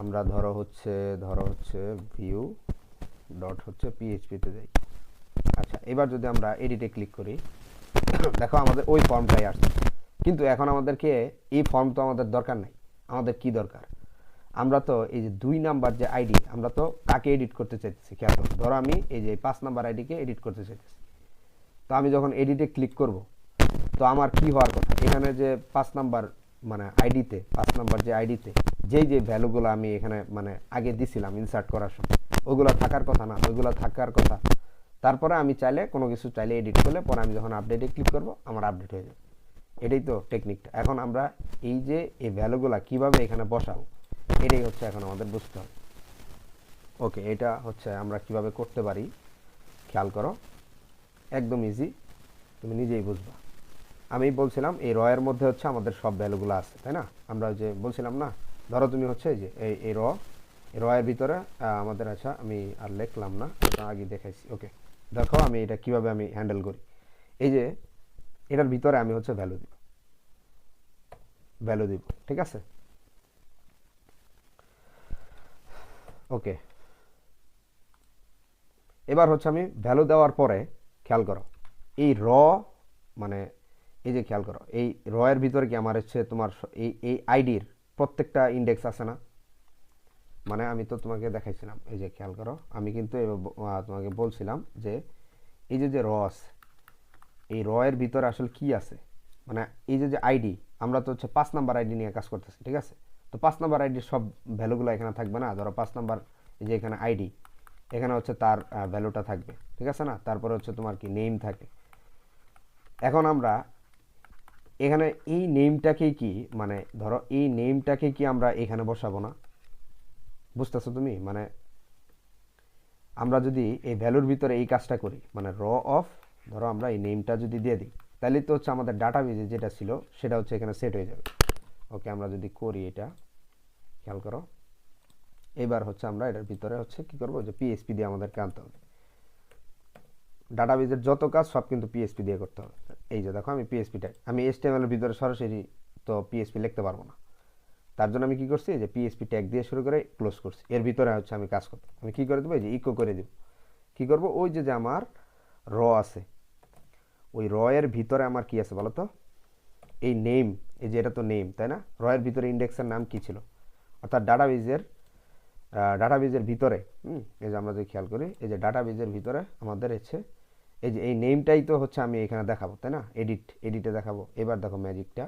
আমরা ধরো হচ্ছে ভিউ ডট হচ্ছে PHP তে যাই। আচ্ছা, এবার যদি আমরা এডিটে ক্লিক করি দেখো আমাদের ওই ফর্মটাই আসছে, কিন্তু এখন আমাদেরকে এই ফর্ম তো আমাদের দরকার নাই। আমাদের কি দরকার, আমরা তো এই যে 2 নাম্বার যে আইডি, আমরা তো কাকে এডিট করতে চাইতেছি খেয়াল করো। ধরো আমি এই যে 5 নাম্বার আইডিকে এডিট করতে চাইতেছি, তো আমি যখন এডিটে ক্লিক করব, তো আমার কি হওয়ার কথা, এখানে যে 5 নাম্বার মানে আইডিতে, 5 নাম্বার যে আইডিতে যে ভ্যালুগুলো আমি এখানে মানে আগে দিছিলাম ইনসার্ট করার সময়, ওগুলো থাকার কথা না, ওইগুলো থাকার কথা। তারপরে আমি চাইলে কোনো কিছু চাইলে এডিট করলে পরে আমি যখন আপডেটে ক্লিক করব আমার আপডেট হয়ে যাবে। এটাই তো টেকনিকটা। এখন আমরা এই যে এই ভ্যালুগুলো কিভাবে এখানে বসাবো, এটাই হচ্ছে এখন আমাদের বুঝতে হবে। ওকে, এটা হচ্ছে আমরা কিভাবে করতে পারি খেয়াল করো, একদম ইজি, তুমি নিজেই বুঝবা। আমি বলছিলাম এই রয়ের মধ্যে হচ্ছে আমাদের সব ভ্যালুগুলো আছে, তাই না? আমরা যে বলছিলাম না, ধরো তুমি হচ্ছে যে এই রয়ের ভিতরে আমাদের, আচ্ছা আমি আর লিখলাম না, এটা আগে দেখাইছি। ওকে, দেখো আমি এটা কিভাবে আমি হ্যান্ডেল করি। এই যে এটার ভিতরে আমি হচ্ছে ভ্যালু দিব, ঠিক আছে? ওকে, এবার হচ্ছে আমি ভ্যালু দেওয়ার পরে খেয়াল করো এই মানে এই যে খেয়াল করো এই এর ভিতরে কি আমার হচ্ছে তোমার এই আইডির প্রত্যেকটা ইন্ডেক্স আছে না? মানে আমি তো তোমাকে দেখাইছিলাম, এই যে খেয়াল করো, আমি কিন্তু তোমাকে বলছিলাম যে এই যে আছে, এই এর ভিতরে আসলে কি আছে, মানে এই যে আইডি, আমরা তো হচ্ছে 5 নাম্বার আইডি নিয়ে কাজ করতেছি, ঠিক আছে? তো 5 নাম্বার আইডির সব ভ্যালুগুলো এখানে থাকবে না। ধরো 5 নাম্বার এই যে এখানে আইডি, এখানে হচ্ছে তার ভ্যালুটা থাকবে, ঠিক আছে না? তারপরে হচ্ছে তোমার কি নেম থাকে। এখন আমরা এখানে এই নেমটাকে কি, মানে ধরো এই নেমটাকে কি আমরা এখানে বসাবো না? বুঝতেছো তুমি? মানে আমরা যদি এই ভ্যালুর ভিতরে এই কাজটা করি, মানে অফ, ধরো আমরা এই নেমটা যদি দিয়ে দিই, তাহলে তো হচ্ছে আমাদের ডাটাবেজে যেটা ছিল সেটা হচ্ছে এখানে সেট হয়ে যাবে। ওকে, আমরা যদি করি এটা, খেয়াল করো, এবার হচ্ছে আমরা এটার ভিতরে হচ্ছে কি করবো, যে পিএসপি দিয়ে আমাদেরকে আনতে হবে। ডাটাবেজের যত কাজ সব কিন্তু পিএসপি দিয়ে করতে হবে। এই যে দেখো আমি পিএসপি ট্যাগ, আমি এইচটিএমএল এর ভিতরে সরাসরি তো পিএসপি লিখতে পারবো না, তার জন্য আমি কি করছি, যে পিএসপি ট্যাগ দিয়ে শুরু করে ক্লোজ করছি। এর ভিতরে হচ্ছে আমি কাজ করতে, আমি কি করে দেবো, এই যে ইকো করে দেব। কি করব, ওই যে আমার আছে, ওই এর ভিতরে আমার কি আছে বলো তো, এই নেম, এই যে এটা তো নেম, তাই না? এর ভিতরে ইন্ডেক্সের নাম কি ছিল, অর্থাৎ ডাটাবেজের ভিতরে, এই যে আমরা যদি খেয়াল করি, এই যে ডাটাবেজের ভিতরে আমাদের হচ্ছে এই যে এই নেমটাই তো হচ্ছে আমি এখানে দেখাবো, তাই না? এডিটে দেখাবো। এবার দেখো ম্যাজিকটা,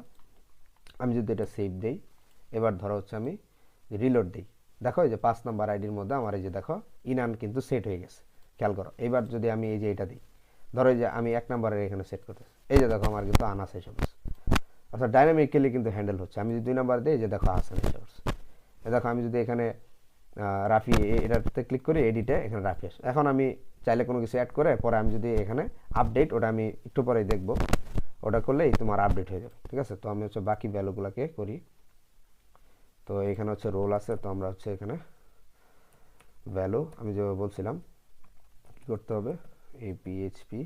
আমি যদি এটা সেভ দেই, এবার ধরো হচ্ছে আমি রিলোড দিই, দেখো এই যে 5 নাম্বার আইডির মধ্যে আমার এই যে দেখো ইনান কিন্তু সেট হয়ে গেছে, খেয়াল করো। এবার যদি আমি এই যে এটা দিই, ধরো এই যে আমি 1 নাম্বারের এখানে সেট করতেছি, এই যে দেখো আমার কিন্তু আনাস এসে পড়ছে, অর্থাৎ ডাইনামিক্যালি কিন্তু হ্যান্ডেল হচ্ছে। আমি যদি 2 নাম্বার দিই, এই যে দেখো আসান এসে পড়ছে। দেখো আমি যদি এখানে রাফি এটাতে ক্লিক করি, এডিটে এখানে রাফি আসে। এখন আমি চাইলে কোনো কিছু অ্যাড করে পরে আমি যদি এখানে আপডেট, ওটা আমি একটু পরেই দেখবো, ওটা করলেই তোমার আপডেট হয়ে যাবে, ঠিক আছে? তো আমি হচ্ছে বাকি ভ্যালুগুলোকে করি। তো এখানে হচ্ছে রোল আছে, তো আমরা হচ্ছে এখানে ভ্যালু আমি যে বলছিলাম কি করতে হবে, এই পিএইচপি,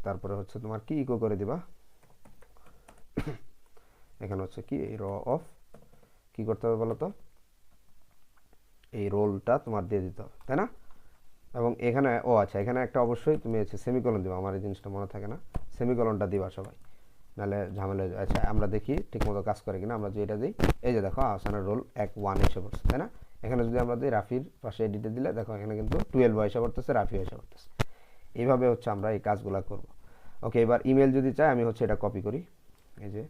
তারপরে হচ্ছে তোমার কি ইকো করে দিবা, এখানে হচ্ছে কি এই অফ, কি করতে হবে বলো তো, এই রোলটা তোমার দিয়ে দিতে হবে, তাই না? এবং এখানে আচ্ছা, এখানে একটা অবশ্যই তুমি হচ্ছে সেমিকলন দিবা, আমার এই জিনিসটা মনে থাকে না, সেমিকলনটা দিবা সবাই, নাহলে ঝামেলা। আচ্ছা আমরা দেখি ঠিকমতো কাজ করে কিনা। আমরা যদি এটা দিই, এই যে দেখো আসানের রোল 1 এসে পড়ছে, তাই না? এখানে যদি আমরা দিই রাফির পাশে এডিটে দিলে দেখো এখানে কিন্তু 12 এসে পড়তেছে, রাফি এসে পড়তেছে। এইভাবে হচ্ছে আমরা এই কাজগুলো করব। ওকে, এবার ইমেল যদি চাই, আমি হচ্ছে এটা কপি করি, এই যে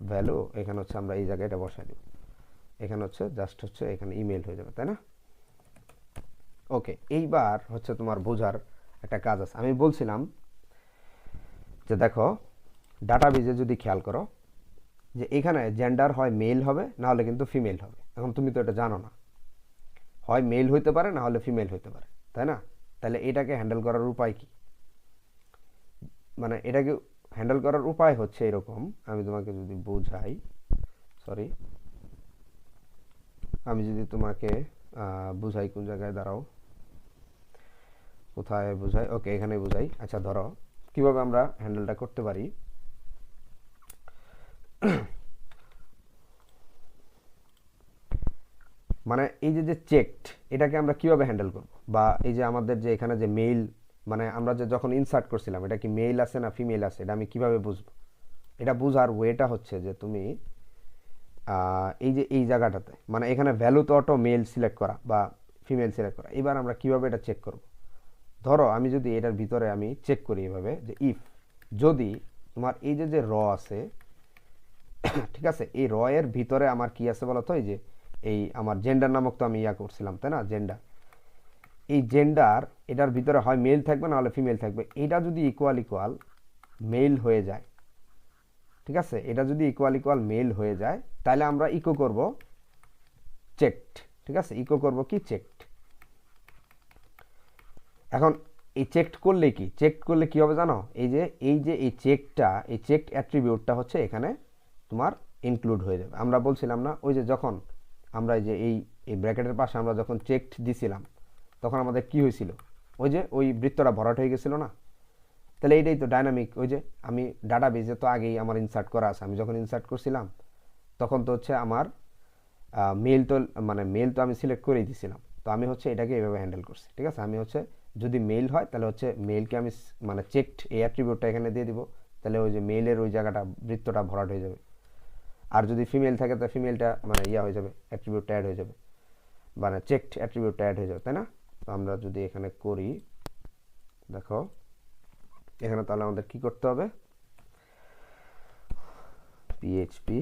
ভ্যালু, এখানে হচ্ছে আমরা এই জায়গায় এটা বসাই দেব, এখানে হচ্ছে জাস্ট হচ্ছে এখানে ইমেল হয়ে যাবে, তাই না? ওকে, এইবার হচ্ছে তোমার বোঝার একটা কাজ আছে। আমি বলছিলাম যে দেখো ডাটাবেজে যদি খেয়াল করো, যে এখানে জেন্ডার হয় মেল হবে, না হলে কিন্তু ফিমেল হবে। এখন তুমি তো এটা জানো না, হয় মেল হইতে পারে, না হলে ফিমেল হইতে পারে, তাই না? তাহলে এটাকে হ্যান্ডেল করার উপায় কি? মানে এটাকে হ্যান্ডেল করার উপায় হচ্ছে এরকম, আমি তোমাকে যদি বোঝাই, সরি, আমি যদি তোমাকে বুঝাই, কোন জায়গায় দাঁড়াও, কোথায় বুঝাই, ওকে এখানে বুঝাই। আচ্ছা ধরো কিভাবে আমরা হ্যান্ডেলটা করতে পারি, মানে এই যে চেকড, এটাকে আমরা কিভাবে হ্যান্ডেল করব, বা এই যে আমাদের যে এখানে যে মেইল, মানে আমরা যে যখন ইনসার্ট করছিলাম, এটা কি মেইল আছে না ফিমেল আছে, এটা আমি কিভাবে বুঝবো? এটা বুঝার ওয়েটা হচ্ছে যে তুমি এই যে এই জায়গাটাতে মানে এখানে ভ্যালু তো অটো মেল সিলেক্ট করা বা ফিমেল সিলেক্ট করা। এবার আমরা কিভাবে এটা চেক করব? ধরো আমি যদি এটার ভিতরে আমি চেক করি এভাবে যে ইফ যদি তোমার এই যে যে র আছে ঠিক আছে, এই র এর ভিতরে আমার কি আছে বলো তো, এই যে এই আমার জেন্ডার নামক তো আমি ইয়া করছিলাম তাই না, জেন্ডার, এই জেন্ডার এটার ভিতরে হয় মেল থাকবে না হলে ফিমেল থাকবে। এটা যদি ইকুয়াল ইকুয়াল মেল হয়ে যায়, ঠিক আছে, এটা যদি ইকুয়াল ইকুয়াল মেল হয়ে যায় তাহলে আমরা ইকো করব চেকড। ঠিক আছে, ইকো করব কি চেকড। এখন এই চেকড করলে কি, চেক করলে কি হবে জানো, এই যে এই চেকটা, এই চেকড অ্যাট্রিবিউটটা হচ্ছে এখানে তোমার ইনক্লুড হয়ে যাবে। আমরা বলছিলাম না ওই যে যখন আমরা এই যে এই ব্র্যাকেটের পাশে আমরা যখন চেকড দিছিলাম তখন আমাদের কি হয়েছিল, ওই যে ওই বৃত্তটা ভরাট হয়ে গেছিল না। তাহলে এইটাই তো ডাইনামিক, ওই যে আমি ডাটাবেজে তো আগেই আমার ইনসার্ট করা আছে, আমি যখন ইনসার্ট করছিলাম তখন তো হচ্ছে আমার মেল তো মানে মেল তো আমি সিলেক্ট করেই দিছিলাম। তো আমি হচ্ছে এটাকে এভাবে হ্যান্ডেল করছি। ঠিক আছে, আমি হচ্ছে যদি মেল হয় তাহলে হচ্ছে মেলকে আমি মানে চেকড এই অ্যাট্রিবিউটটা এখানে দিয়ে দিব, তাহলে ওই যে মেলের ওই জায়গাটা বৃত্তটা ভরাট হয়ে যাবে। আর যদি ফিমেল থাকে তো ফিমেলটা মানে ইয়া হয়ে যাবে, অ্যাট্রিবিউটটা অ্যাড হয়ে যাবে, মানে চেকড অ্যাট্রিবিউটটা অ্যাড হয়ে যাবে, তাই না? তো আমরা যদি এখানে করি, দেখো এখানে তাহলে আমাদের কি করতে হবে, পিএইচপি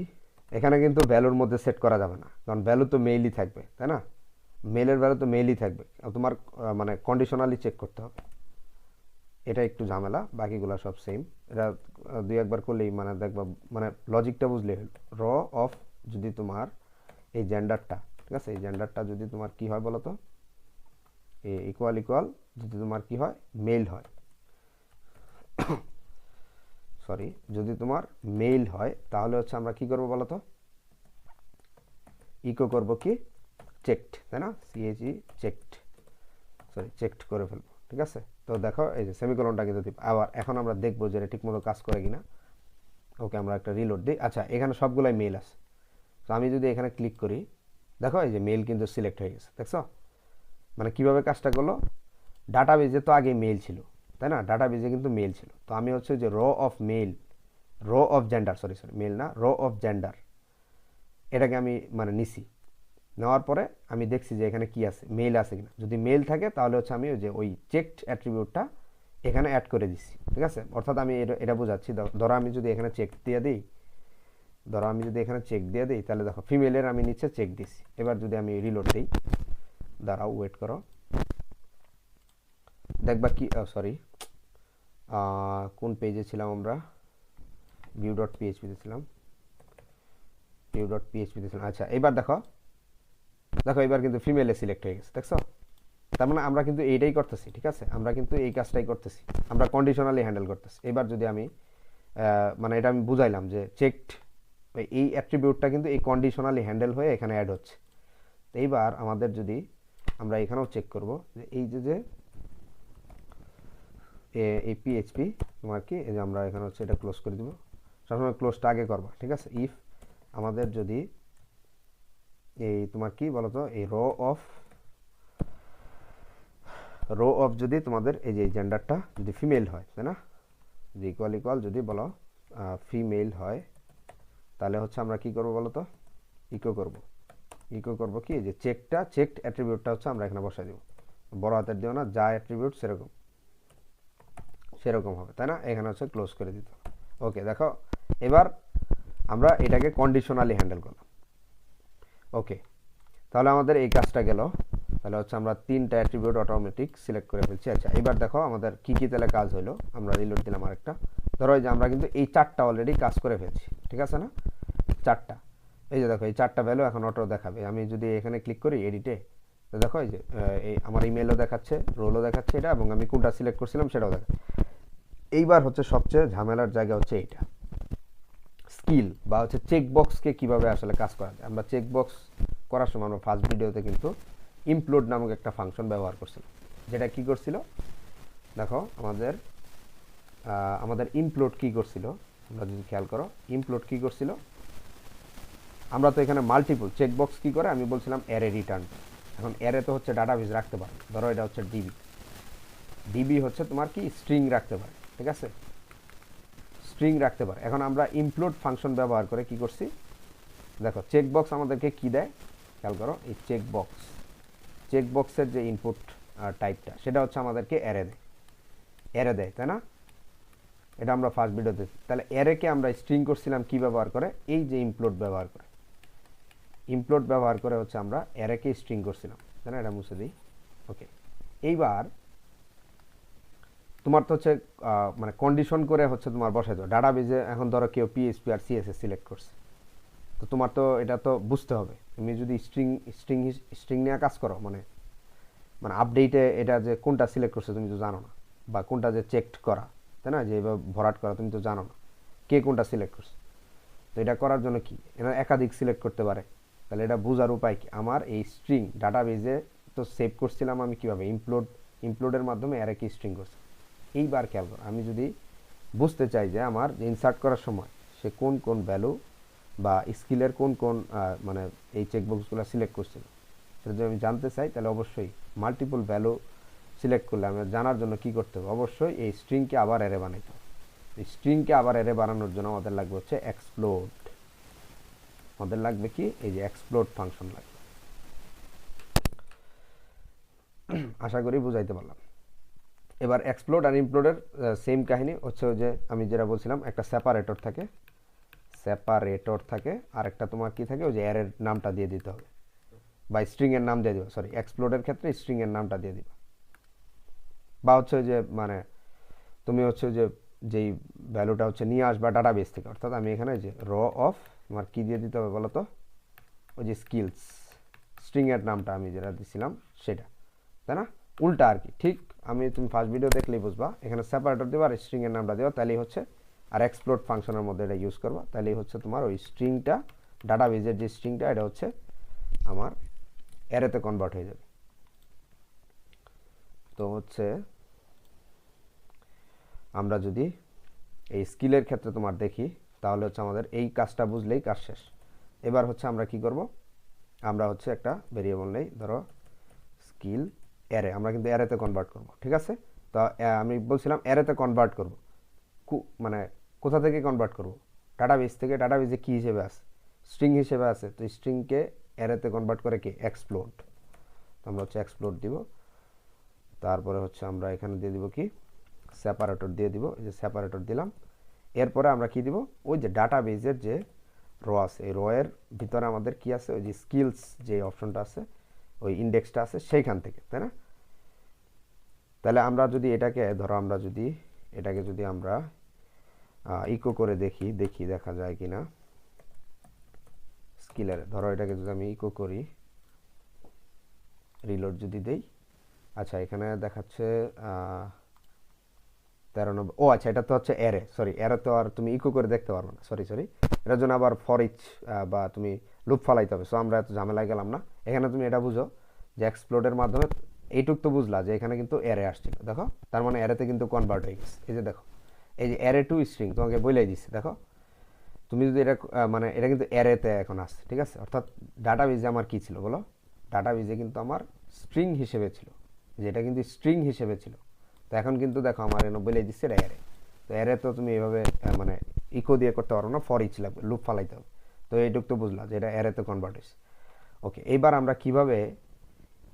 এখানে কিন্তু ভ্যালুর মধ্যে সেট করা যাবে না, কারণ ভ্যালু তো মেইলই থাকবে, তাই না? মেলের ভ্যালু তো মেইলই থাকবে, তোমার মানে কন্ডিশনালি চেক করতে হবে। এটা একটু ঝামেলা, বাকিগুলো সব সেম। এটা দুই একবার করলেই মানে দেখবা, মানে লজিকটা বুঝলে হলো। র অফ যদি তোমার এই জেন্ডারটা, ঠিক আছে, এই জেন্ডারটা যদি তোমার কি হয় বলো তো, ইকুয়াল ইকুয়াল যদি তোমার কি হয়, মেল হয়, সরি, যদি তোমার মেল হয় তাহলে হচ্ছে আমরা কি করব বলো তো, ইকো করব কি চেকড, তাই না, সিএচই চেকড, সরি চেকড করে ফেলবো। ঠিক আছে, তো দেখো এই যে সেমিকোলনটা কিন্তু দিব। আবার এখন আমরা দেখবো যে এটা ঠিকমতো কাজ করে কিনা। ওকে, আমরা একটা রিলোড দিই। আচ্ছা, এখানে সবগুলাই মেল আছে, তো আমি যদি এখানে ক্লিক করি, দেখো এই যে মেল কিন্তু সিলেক্ট হয়ে গেছে, দেখছো? মানে কিভাবে কাজটা করলো, ডাটাবেজে তো আগে মেল ছিল, তাই না, ডাটাবেজে কিন্তু মেল ছিল। তো আমি হচ্ছে যে র অফ মেল, র অফ জেন্ডার, সরি মেল না, র অফ জেন্ডার, এটাকে আমি মানে নিছি। নেওয়ার পরে আমি দেখছি যে এখানে কি আছে, মেল আছে কিনা। যদি মেল থাকে তাহলে হচ্ছে আমি ওই যে ওই চেকড অ্যাট্রিবিউটটা এখানে অ্যাড করে দিচ্ছি। ঠিক আছে, অর্থাৎ আমি এটা বোঝাচ্ছি। ধরো আমি যদি এখানে চেক দিয়ে দিই, ধরো আমি যদি এখানে চেক দিয়ে দিই, তাহলে দেখো ফিমেলের আমি নিচে চেক দিচ্ছি। এবার যদি আমি রিলোড দিই, দাঁড়াও ওয়েট করো, দেখবা কি, সরি কোন পেজে ছিলাম আমরা, ভিউ ডট পিএইচপিতে ছিলাম, ভিউ ডট পিএইচপিতে ছিলাম। আচ্ছা, এবার দেখো, দেখো এবার কিন্তু ফিমেলে সিলেক্ট হয়ে গেছে, দেখছো? তার মানে আমরা কিন্তু এইটাই করতেছি। ঠিক আছে, আমরা কিন্তু এই কাজটাই করতেছি, আমরা কন্ডিশনালি হ্যান্ডেল করতেছি। এবার যদি আমি মানে এটা আমি বুঝাইলাম যে চেকড, এই অ্যাট্রিবিউটটা কিন্তু এই কন্ডিশনালি হ্যান্ডেল হয়ে এখানে অ্যাড হচ্ছে। তো এইবার আমাদের যদি আমরা এখানেও চেক করব যে এই যে এই পিএইচপি তোমার কি, এই যে আমরা এখানে হচ্ছে এটা ক্লোজ করে দিব, সবসময় ক্লোজটা আগে করবা। ঠিক আছে, ইফ আমাদের যদি এই তোমার কি বলতো, এই রো অফ যদি তোমাদের এই যে জেন্ডারটা যদি ফিমেল হয়, তাই না, যে ইকুয়াল ইকুয়াল যদি বলো ফিমেল হয়, তাহলে হচ্ছে আমরা কি করব বলো তো, ইকো করব। ইকো করব কি, যে চেকটা, চেকড অ্যাট্রিবিউটটা হচ্ছে আমরা এখানে বসাই দিব, বড় হাতের দিও না, যা অ্যাট্রিবিউট সেরকম হবে, তাই না? এখানে হচ্ছে ক্লোজ করে দিতে। ওকে, দেখো এবার আমরা এটাকে কন্ডিশনালি হ্যান্ডেল করলাম। ওকে, তাহলে আমাদের এই কাজটা গেল। তাহলে হচ্ছে আমরা 3টা অ্যাট্রিবিউট অটোমেটিক সিলেক্ট করে ফেলছি। আচ্ছা, এবার দেখো আমাদের কি কি তাহলে কাজ হলো। আমরা রিলোড দিলাম আরেকটা, ধরো এই যে আমরা কিন্তু এই 4টা অলরেডি কাজ করে ফেলছি। ঠিক আছে না, 4টা, এই যে দেখো এই 4টা ভ্যালু এখন অটো দেখাবে। আমি যদি এখানে ক্লিক করি এডিটে, তো দেখো এই যে এই আমার ইমেলও দেখাচ্ছে, রোলও দেখাচ্ছে এটা, এবং আমি কোনটা সিলেক্ট করছিলাম সেটাও দেখাচ্ছে। এইবার হচ্ছে সবচেয়ে ঝামেলার জায়গা হচ্ছে এইটা, স্কিল বা হচ্ছে চেকবক্সকে কিভাবে আসলে কাজ করা যায়। আমরা চেকবক্স করার সময় আমরা ফার্স্ট ভিডিওতে কিন্তু ইমপ্লোড নামক একটা ফাংশন ব্যবহার করছিলাম, যেটা কি করছিল, দেখো আমাদের ইমপ্লোড কি করছিল, আমরা যদি খেয়াল করো, ইমপ্লোড কি করছিল, আমরা তো এখানে মাল্টিপল চেকবক্স কি করে, আমি বলছিলাম অ্যারে রিটার্ন। এখন অ্যারে তো হচ্ছে ডাটাবেজ রাখতে পারে, ধরো এটা হচ্ছে ডিবি হচ্ছে তোমার কি স্ট্রিং রাখতে পারে। ঠিক আছে, স্ট্রিং রাখতে পারে। এখন আমরা ইমপ্লোড ফাংশন ব্যবহার করে কি করছি, দেখো চেক বক্স আমাদেরকে কি দেয় খেয়াল করো, এই চেক বক্সের যে ইনপুট টাইপটা সেটা হচ্ছে আমাদেরকে অ্যারে দেয়, তাই না? এটা আমরা ফার্স্ট ভিডিওতে, তাহলে অ্যারেকে আমরা স্ট্রিং করছিলাম কি ব্যবহার করে, এই যে ইমপ্লোড ব্যবহার করে হচ্ছে আমরা অ্যারেকে স্ট্রিং করছিলাম, তাই না? এটা মুছে দিই। ওকে, এইবার তোমার তো হচ্ছে মানে কন্ডিশন করে হচ্ছে তোমার বসাই দাও ডাটাবেজে। এখন ধরো কেউ পিএইচপি আর সিএসএস সিলেক্ট করছে, তো তোমার তো এটা তো বুঝতে হবে। তুমি যদি স্ট্রিং নিয়ে কাজ করো, মানে আপডেটে এটা যে কোনটা সিলেক্ট করছে তুমি তো জানো না, বা কোনটা যে চেকড করা, তাই না, যে এবার ভরাট করা তুমি তো জানো না কে কোনটা সিলেক্ট করছে। তো এটা করার জন্য কি, এরা একাধিক সিলেক্ট করতে পারে। তাহলে এটা বোঝার উপায় কি, আমার এই স্ট্রিং ডাটাবেজে তো সেভ করছিলাম আমি কিভাবে, ইমপ্লোডের মাধ্যমে অ্যারেকে স্ট্রিং করছি। এইবার খেয়াল করো, আমি যদি বুঝতে চাই যে আমার ইনসার্ট করার সময় সে কোন কোন ভ্যালু বা স্কিলের কোন কোন মানে এই চেকবক্সগুলো সিলেক্ট করছিল, সেটা যদি আমি জানতে চাই, তাহলে অবশ্যই মাল্টিপল ভ্যালু সিলেক্ট করলে আমি জানার জন্য কি করতে হবে, অবশ্যই এই স্ট্রিংকে আবার অ্যারে বানাইতে হবে। এই স্ট্রিংকে আবার অ্যারে বানানোর জন্য আমাদের লাগবে হচ্ছে এক্সপ্লোড। আমাদের লাগবে কি, এই যে এক্সপ্লোড ফাংশন লাগবে। আশা করি বুঝাইতে পারলাম। এবার এক্সপ্লোড আর ইমপ্লোডের সেম কাহিনী হচ্ছে, ওই যে আমি যেটা বলছিলাম, একটা সেপারেটর থাকে আর একটা তোমার কি থাকে, ওই যে অ্যারের নামটা দিয়ে দিতে হবে বা স্ট্রিং এর নাম দিয়ে দিবা। সরি, এক্সপ্লোডের ক্ষেত্রে স্ট্রিং এর নামটা দিয়ে দিবা, বা হচ্ছে যে মানে তুমি হচ্ছে যে যেই ভ্যালুটা হচ্ছে নিয়ে আসবা ডাটাবেস থেকে, অর্থাৎ আমি এখানে যে অফ তোমার কি দিয়ে দিতে হবে বলো তো, ওই যে স্ট্রিং এর নামটা আমি যেটা দিছিলাম সেটা, তাই না? উল্টা আর কি, ঠিক তুমি ফার্স্ট ভিডিও দেখলেই বুঝবা। এখানে সেপারেটর দেবা আর স্ট্রিং এর নামটা দেবা, তাহলেই হচ্ছে, আর এক্সপ্লোড ফাংশনের মধ্যে এটা ইউজ করবা, তাহলেই হচ্ছে তোমার ওই স্ট্রিংটা, ডাটাবেজের যে স্ট্রিংটা, এটা হচ্ছে আমার অ্যারেতে কনভার্ট হয়ে যাবে। তো হচ্ছে আমরা যদি এই স্কিলের ক্ষেত্রে তোমার দেখি, তাহলে হচ্ছে আমাদের এই কাজটা বুঝলেই কাজ শেষ। এবার হচ্ছে আমরা কি করব, আমরা হচ্ছে একটা ভেরিয়েবল নেই, ধরো স্কিল অ্যারে, আমরা কিন্তু অ্যারেতে কনভার্ট করব, ঠিক আছে? তো আমি বলছিলাম অ্যারেতে কনভার্ট করব, মানে কোথা থেকে কনভার্ট করব, ডাটাবেস থেকে। ডাটাবেসে কি হিসেবে আছে, স্ট্রিং হিসেবে আছে, তো স্ট্রিংকে অ্যারেতে কনভার্ট করে কি, এক্সপ্লোড। তো আমরা হচ্ছে এক্সপ্লোড দিব, তারপরে হচ্ছে আমরা এখানে দিয়ে দিব কি, সেপারেটর দিয়ে দিব, এই যে সেপারেটর দিলাম। এরপরে আমরা কি দিব, ওই যে ডাটাবেজের যে আছে, এই এর ভিতরে আমাদের কি আছে, ওই যে স্কিলস যে অপশনটা আছে, ওই ইন্ডেক্সটা আছে সেইখান থেকে, তাই না? তাহলে আমরা যদি এটাকে ধরো, আমরা ইকো করে দেখি দেখা যায় কিনা স্কিলের। ধরো এটাকে যদি আমি ইকো করি, রিলোড যদি দেই, আচ্ছা এখানে দেখাচ্ছে 93। ও আচ্ছা, এটা তো হচ্ছে অ্যারে, সরি, অ্যারে তো আর তুমি ইকো করে দেখতে পারবে না, সরি। এটার জন্য আবার ফর ইচ বা তুমি লুপ ফালাইতে হবে। সো আমরা এত ঝামেলায় গেলাম না। এখানে তুমি এটা বুঝো যে এক্সপ্লোডের মাধ্যমে এইটুক তো বুঝলা যে এখানে কিন্তু অ্যারে আসছিল, দেখো, তার মানে অ্যারেতে কিন্তু কনভার্ট হয়ে গেছে। এই যে দেখো, এই যে অ্যারে টু স্ট্রিং তোমাকে বলেই দিচ্ছে, দেখো তুমি যদি এটা মানে এটা কিন্তু অ্যারেতে এখন আসছে, ঠিক আছে? অর্থাৎ ডাটাবেজে আমার কি ছিল বলো, ডাটাবেজে কিন্তু আমার স্ট্রিং হিসেবে ছিল, যে এটা কিন্তু স্ট্রিং হিসেবে ছিল। তো এখন কিন্তু দেখো আমার এনে বলেই দিচ্ছে এটা অ্যারে। তো অ্যারে তো তুমি এইভাবে মানে ইকো দিয়ে করতে পারো না, ফর ইচ লাগবে, লুপ ফালাইতে হবে। তো এইটুক তো বুঝলা যে এটা অ্যারেতে কনভার্ট হয়েছে। ওকে, এইবার আমরা কিভাবে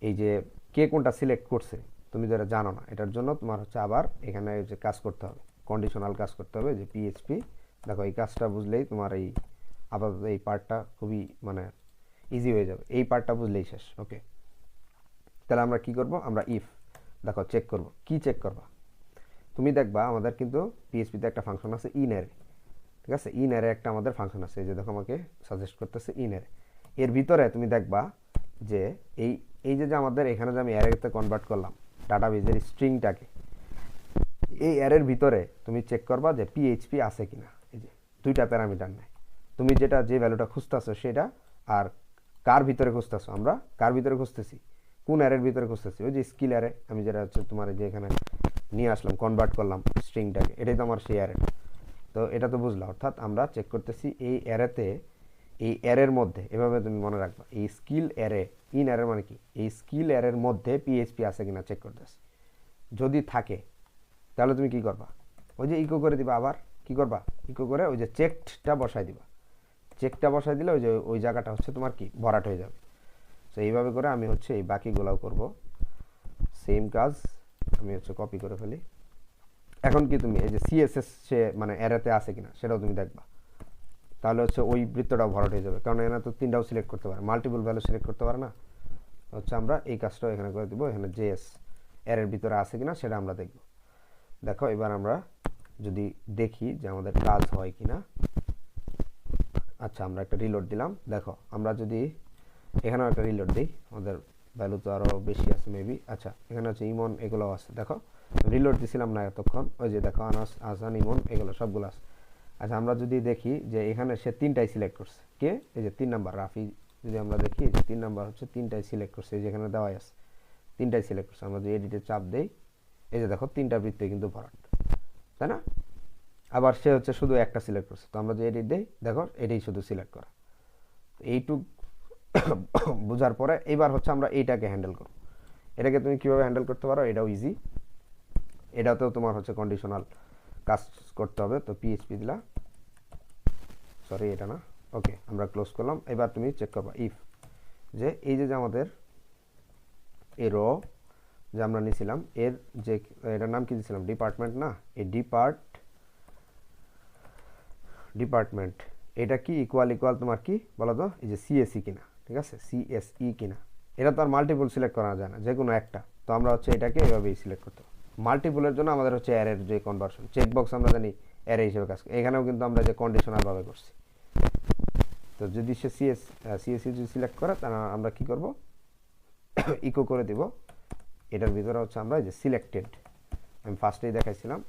এই যে কে কোনটা সিলেক্ট করছে তুমি যেটা জানো না, এটার জন্য তোমার হচ্ছে আবার এখানে যে কাজ করতে হবে, কন্ডিশনাল কাজ করতে হবে, যে পিএইচপি। দেখো এই কাজটা বুঝলেই তোমার এই আপাতত এই পার্টটা খুবই মানে ইজি হয়ে যাবে, এই পার্টটা বুঝলেই শেষ। ওকে, তাহলে আমরা কি করব, আমরা ইফ, দেখো চেক করব, কি চেক করবা তুমি দেখবা আমাদের কিন্তু পিএইচপিতে একটা ফাংশন আছে ইনঅ্যারে, ঠিক আছে? ইনঅ্যারে একটা আমাদের ফাংশন আছে, এই যে দেখো আমাকে সাজেস্ট করতেছে ইনঅ্যারে। এর ভিতরে তুমি দেখবা যে এই যে আমাদের এখানে যে আমি অ্যারেতে কনভার্ট করলাম ডাটাবেজের স্ট্রিংটাকে, এই অ্যারের ভিতরে তুমি চেক করবা যে পিএইচপি আছে কিনা। এই যে দুইটা প্যারামিটার নেয়, তুমি যে ভ্যালুটা খুঁজতেছো সেটা, আর কার ভিতরে খুঁজতেছো, আমরা কার ভিতরে খুঁজতেছি, কোন অ্যারের ভিতরে খুঁজতেছি, ওই যে স্কিল অ্যারে, আমি যেটা হচ্ছে তোমার যে এখানে নিয়ে আসলাম, কনভার্ট করলাম স্ট্রিংটাকে, এটাই তো আমার সেই অ্যারে। তো এটা তো বুঝলাম, অর্থাৎ আমরা চেক করতেছি এই অ্যারেতে, এই অ্যারের মধ্যে, এভাবে তুমি মনে রাখবা, এই স্কিল অ্যারে, ইন অ্যারে মানে কি, এই স্কিল অ্যারের মধ্যে পিএইচপি আছে কিনা চেক করতেছি। যদি থাকে তাহলে তুমি কি করবা, ওই যে ইকো করে দিবা, আবার কি করবা, ইকো করে ওই যে চেকডটা বসাই দিবা, চেকটা বসাই দিলে ওই যে ওই জায়গাটা হচ্ছে তোমার কি ভরাট হয়ে যাবে। তো এইভাবে করে আমি হচ্ছে এই বাকিগুলোও করব, সেম কাজ আমি হচ্ছে কপি করে ফেলি। এখন কি তুমি এই যে সিএসএস সে মানে অ্যারেতে আছে কিনা সেটাও তুমি দেখবা, তাহলে হচ্ছে ওই বৃত্তটাও ভরাট হয়ে যাবে, কারণ এখানে তো তিনটাও সিলেক্ট করতে পারে, মাল্টিপল ভ্যালু সিলেক্ট করতে পারে না। হচ্ছে আমরা এই কাজটাও এখানে করে দিব, এখানে জেএস অ্যারের ভিতরে আছে কিনা সেটা আমরা দেখব। দেখো এবার আমরা যদি দেখি যে আমাদের কাজ হয় কিনা। আচ্ছা আমরা একটা রিলোড দিলাম, দেখো আমরা যদি এখানেও একটা রিলোড দিই, আমাদের ভ্যালু তো আরও বেশি আছে মেবি। আচ্ছা এখানে হচ্ছে ইমন এগুলোও আছে, দেখো রিলোড দিছিলাম না এতক্ষণ, ওই যে দেখো আনাস আসান ইমন এগুলো সবগুলো আছে। আচ্ছা আমরা যদি দেখি যে এখানে সে তিনটাই সিলেক্ট করছে, কে এই যে 3 নাম্বার রাফি, যদি আমরা দেখি যে 3 নাম্বার হচ্ছে তিনটাই সিলেক্ট করছে, যেখানে দেওয়াই আছে তিনটাই সিলেক্ট করছে। আমরা যদি এডিটে চাপ দেই, এই যে দেখো তিনটা বৃত্তে কিন্তু ভরাট, তাই না? আবার সে হচ্ছে শুধু একটা সিলেক্ট করছে, তো আমরা যদি এডিট দেই দেখো এটাই শুধু সিলেক্ট করা। এইটুক বোঝার পরে এবার হচ্ছে আমরা এইটাকে হ্যান্ডেল করব। এটাকে তুমি কীভাবে হ্যান্ডেল করতে পারো, এটাও ইজি, এটাতেও তোমার হচ্ছে কন্ডিশনাল কাজ করতে হবে। তো পিএইচপি দিলা, সরি এটা না, ওকে আমরা ক্লোজ করলাম। এবার তুমি চেক করবা ইফ যে এই যে আমাদের এই র যে আমরা নিয়েছিলাম এর যে এটার নাম কি দিয়েছিলাম, ডিপার্টমেন্ট না, এই ডিপার্টমেন্ট এটা কি ইকুয়াল তোমার কি বলো তো, এই যে সিএসই কিনা, ঠিক আছে সিএসই কিনা, এটা তো আর মাল্টিপল সিলেক্ট করা যায় না, যে কোনো একটা, তো আমরা হচ্ছে এটাকে এভাবেই সিলেক্ট করতে হবে। মাল্টিপলের জন্য আমাদের হচ্ছে অ্যারের যে কনভার্সন চেকবক্স আমরা জানি অ্যারে হিসেবে কাজ করে, এখানেও কিন্তু আমরা যে কন্ডিশনালভাবে করছি। তো যদি সে সিএসই যদি সিলেক্ট করে তাহলে আমরা কি করব, ইকো করে দিব, এটার ভিতরে হচ্ছে আমরা যে সিলেক্টেড, আমি ফার্স্টেই দেখাইছিলাম,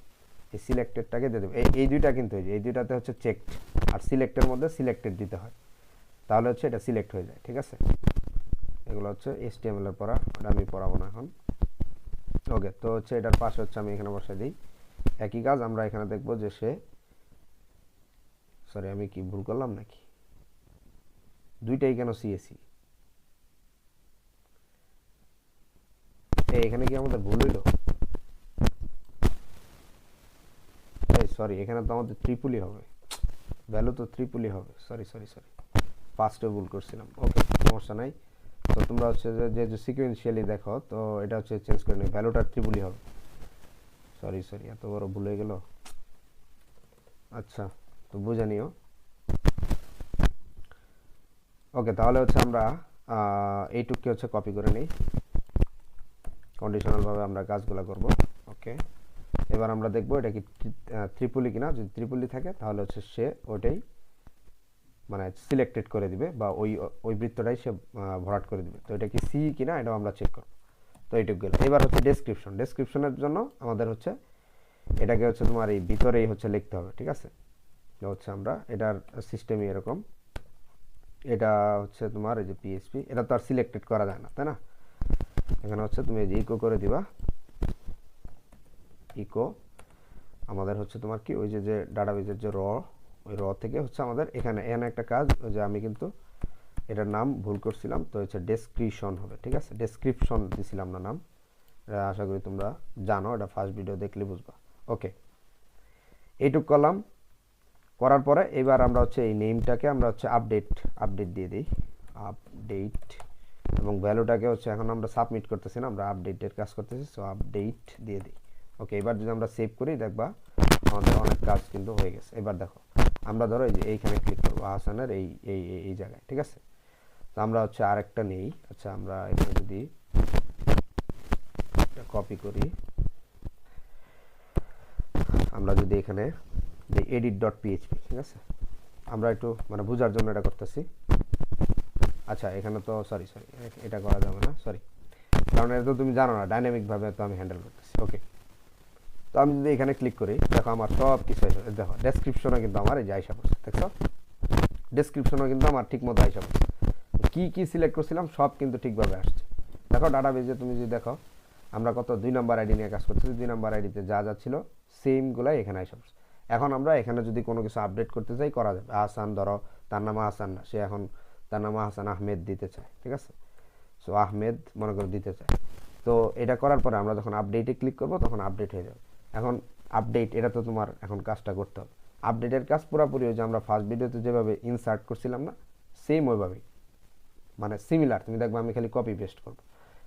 এই সিলেক্টেডটাকে দিয়ে দেবো। এই দুইটা কিন্তু এই দুইটাতে হচ্ছে চেকড আর সিলেক্টের মধ্যে সিলেক্টেড দিতে হয়, তাহলে হচ্ছে এটা সিলেক্ট হয়ে যায়, ঠিক আছে? এগুলো হচ্ছে HTML এর পড়া, ওটা আমি পড়াবো না এখন। ওকে, তো হচ্ছে এটার পাশে হচ্ছে আমি এখানে বসাই দিই একই কাজ। আমরা এখানে দেখবো যে সে, সরি আমি কি ভুল করলাম নাকি, দুইটাই কেন সিএসি, এখানে কি আমাদের ভুল হইল? সরি এখানে তো আমাদের ট্রিপলই হবে, ভ্যালু তো ট্রিপলই হবে, সরি ফার্স্টে ভুল করছিলাম। ওকে সমস্যা নাই। তো তোমরা হচ্ছে যে সিকোয়েন্সিয়ালি দেখো, তো এটা হচ্ছে চেঞ্জ করে নিই, ভ্যালুটা ট্রিপলই হবে। সরি এত বড় ভুল হয়ে গেল। আচ্ছা তো বুঝে নিও। ওকে তাহলে হচ্ছে আমরা এইটুককে হচ্ছে কপি করে নিই, কন্ডিশনালভাবে আমরা কাজগুলো করব। ওকে এবার আমরা দেখবো এটা কি ত্রিপুলি কিনা, যদি ত্রিপুলি থাকে তাহলে হচ্ছে সে ওইটাই মানে সিলেক্টেড করে দিবে, বা ওই বৃত্তটাই সে ভরাট করে দিবে। তো এটা কি সি কিনা এটাও আমরা চেক করব। তো এইটুকু গেল। এবার হচ্ছে ডেসক্রিপশনের জন্য আমাদের হচ্ছে এটাকে হচ্ছে তোমার এই ভিতরেই হচ্ছে লিখতে হবে, ঠিক আছে? হচ্ছে আমরা এটার সিস্টেমই এরকম, এটা হচ্ছে তোমার এই যে পিএইচপি, এটা তো আর সিলেক্টেড করা যায় না, তাই না? এখানে হচ্ছে তুমি এই যে ইকো করে দিবা, ইকো আমাদের হচ্ছে তোমার কি ওই যে ডাটাবেজের যে ওই থেকে হচ্ছে আমাদের এখানে একটা কাজ, ওই যে আমি কিন্তু এটার নাম ভুল করছিলাম, তো হচ্ছে ডেসক্রিপশন হবে, ঠিক আছে? ডেসক্রিপশন দিছিলাম না নাম, এটা আশা করি তোমরা জানো, এটা ফার্স্ট ভিডিও দেখলে বুঝবা। ওকে এইটুক করলাম, করার পরে এবার আমরা হচ্ছে এই নেমটাকে আমরা হচ্ছে আপডেট দিয়ে দিই, আপডেট, এবং ভ্যালুটাকে হচ্ছে এখন আমরা সাবমিট করতেছি না, আমরা আপডেটের কাজ করতেছি, সো আপডেট দিয়ে দিই। ওকে এবার যদি আমরা সেভ করি দেখবা আমাদের অনেক কাজ কিন্তু হয়ে গেছে। এবার দেখো আমরা ধরো এই যে এইখানে ক্লিক করবো আহসানের এই জায়গায়, ঠিক আছে? তো আমরা হচ্ছে আরেকটা নেই, আচ্ছা আমরা এখানে যদি কপি করি, আমরা যদি এখানে edit.php, ঠিক আছে? আমরা একটু মানে বোঝার জন্য এটা করতেছি। আচ্ছা এখানে তো সরি এটা করা যাবে না, সরি, কারণ এটা তো তুমি জানো না, ডাইনামিকভাবে তো আমি হ্যান্ডেল করতেছি। ওকে তো আমি যদি এখানে ক্লিক করি দেখো আমার সব কিছু দেখো ডেসক্রিপশনও কিন্তু আমার এই যে আইসা পড়ছে, দেখছো? ডেসক্রিপশনও কিন্তু আমার ঠিক মতো আইসা পড়ছে, কি সিলেক্ট করছিলাম সব কিন্তু ঠিকভাবে আসছে। দেখো ডাটাবেজে তুমি যদি দেখো আমরা কত 2 নাম্বার আইডি নিয়ে কাজ করতেছি, 2 নাম্বার আইডিতে যা ছিল সেমগুলাই এখানে আইসা পড়ছে। এখন আমরা এখানে যদি কোনো কিছু আপডেট করতে চাই করা যাবে। আহসান ধরো তার নাম আহসান না, সে এখন তার নাম আহসান আহমেদ দিতে চায়, ঠিক আছে? সো আহমেদ মনে করে দিতে চায়। তো এটা করার পরে আমরা যখন আপডেটে ক্লিক করব তখন আপডেট হয়ে যাবে। এখন আপডেট এটা তো তোমার এখন কাজটা করতে হবে, আপডেটের কাজ পুরোপুরি ওই যে আমরা ফার্স্ট ভিডিওতে যেভাবে ইনসার্ট করছিলাম না, সেম ওইভাবেই, মানে সিমিলার। তুমি দেখবে আমি খালি কপি পেস্ট করবো,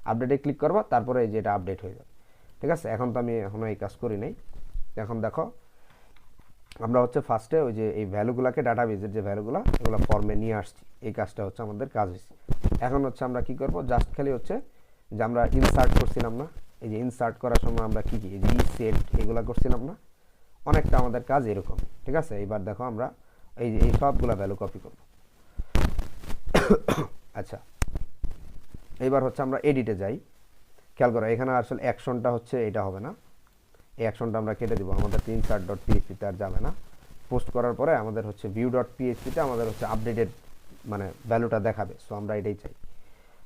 আপডেটে ক্লিক করবা, তারপরে এই যে এটা আপডেট হয়ে যাবে। ঠিক আছে, এখন তো আমি এখনও এই কাজ করি নাই। এখন দেখো আমরা হচ্ছে ফার্স্টে ওই যে এই ভ্যালুগুলোকে, ডাটাবেজের যে ভ্যালুগুলো এগুলো ফর্মে নিয়ে আসছি, এই কাজটা হচ্ছে আমাদের কাজ হয়েছে। এখন হচ্ছে আমরা কি করব, জাস্ট খালি হচ্ছে যে আমরা ইনসার্ট করছিলাম না, এই যে ইনসার্ট করার সময় আমরা কি এই যে সেট এগুলো করছিলাম না, অনেকটা আমাদের কাজ এরকম। ঠিক আছে, এইবার দেখো আমরা এই সবগুলা ভ্যালু কপি করব। আচ্ছা, এইবার হচ্ছে আমরা এডিটে যাই। খেয়াল করো এখানে আসলে অ্যাকশনটা হচ্ছে এটা হবে না, এই অ্যাকশনটা আমরা কেটে দিব, আমাদের ইনসার্ট ডট পিএইচপিতে আর যাবে না। পোস্ট করার পরে আমাদের হচ্ছে ভিউ ডট পিএইচপিতে আমাদের হচ্ছে আপডেটেড মানে ভ্যালুটা দেখাবে, সো আমরা এটাই চাই।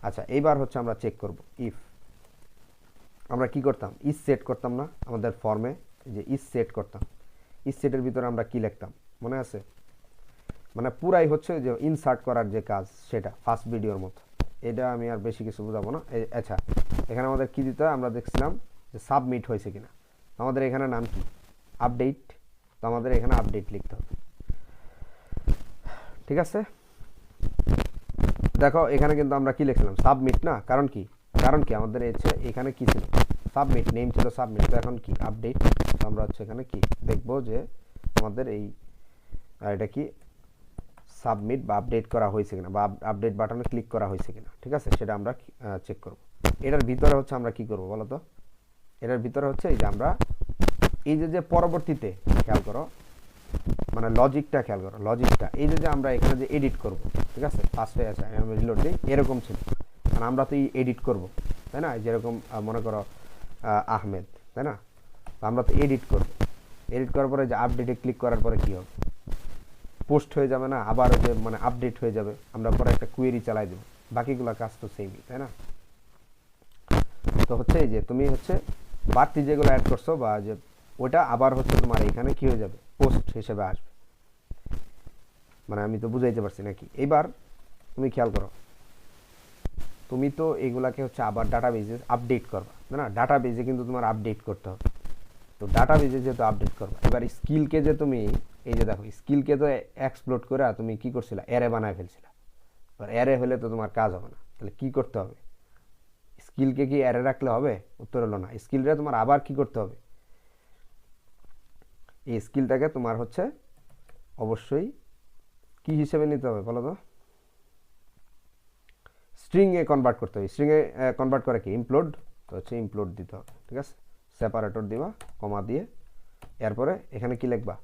আচ্ছা, এইবার হচ্ছে আমরা চেক করব ইফ আমরা কি করতাম, ইস সেট করতাম না আমাদের ফর্মে, যে ইস সেট করতাম, ইস সেটের ভিতরে আমরা কি লিখতাম মনে আছে, মানে পুরাই হচ্ছে যে ইনসার্ট করার যে কাজ সেটা ফার্স্ট ভিডিওর মতো। এটা আমি আর বেশি কিছু বোঝাবো না। আচ্ছা, এখানে আমাদের কি দিতে হয়, আমরা দেখছিলাম যে সাবমিট হয়েছে কিনা, আমাদের এখানে নাম কি আপডেট, তো আমাদের এখানে আপডেট লিখতে হবে। ঠিক আছে, দেখো এখানে কিন্তু আমরা কি লিখলাম সাবমিট না, কারণ কি আমাদের এখানে কি ছিল সাবমিট, নেম ছিল সাবমিট, তো এখন কি আপডেট, তো আমরা হচ্ছে এখানে কি দেখবো যে আমাদের এই এটা কি সাবমিট বা আপডেট করা হয়েছে কিনা, বা আপডেট বাটনে ক্লিক করা হয়েছে কিনা। ঠিক আছে, সেটা আমরা চেক করব। এটার ভিতরে হচ্ছে আমরা কি করব বলো তো, এটার ভিতরে হচ্ছে এই যে আমরা এই যে পরবর্তীতে খেয়াল করো, মানে লজিকটা খেয়াল করো, লজিকটা এই যে আমরা এখানে যে এডিট করব, ঠিক আছে, ফার্স্টে আছে আমি রিলোড দিই, এরকম ছিল, কারণ আমরা তো এডিট করব, তাই না, যেরকম মনে করো আহমেদ, তাই না, আমরা তো এডিট করব, এডিট করার পরে যে আপডেটে ক্লিক করার পরে কি হবে, পোস্ট হয়ে যাবে না, আবার ওই যে মানে আপডেট হয়ে যাবে, আমরা পরে একটা কুয়েরি চালাই দেবো, বাকিগুলো কাজ তো সেমই, তাই না। তো হচ্ছে এই যে তুমি হচ্ছে বাড়তি যেগুলো অ্যাড করছো বা যে ওটা আবার হচ্ছে তোমার এখানে কি হয়ে যাবে, পোস্ট হিসেবে আসবে, মানে আমি তো বুঝাইতে পারছি নাকি। এইবার তুমি খেয়াল করো, তুমি তো এগুলাকে হচ্ছে আবার ডাটাবেজে আপডেট করবা, না ডাটাবেজে কিন্তু তোমার আপডেট করতে হবে, তো ডাটাবেজে যেহেতু আপডেট করবা, এবার স্কিলকে যে তুমি এই যে দেখো স্কিলকে তো এক্সপ্লোড করে তুমি কি করছিলা, অ্যারে বানায় ফেলছিলা, এবার অ্যারে হলে তো তোমার কাজ হবে না, তাহলে কি করতে হবে, স্কিলকে কি অ্যারে রাখলে হবে, উত্তর হলো না, স্কিলটা তোমার আবার কি করতে হবে, এই স্কিলটাকে তোমার হচ্ছে অবশ্যই কি হিসেবে নিতে হবে বলো তো, স্ট্রিং এ কনভার্ট করতে হবে, স্ট্রিং এ কনভার্ট করে কি ইমপ্লোড, তো হচ্ছে ইমপ্লোড দিতে হবে। ঠিক আছে, সেপারেটর দিবা কমা দিয়ে, এরপরে এখানে কি লিখবা,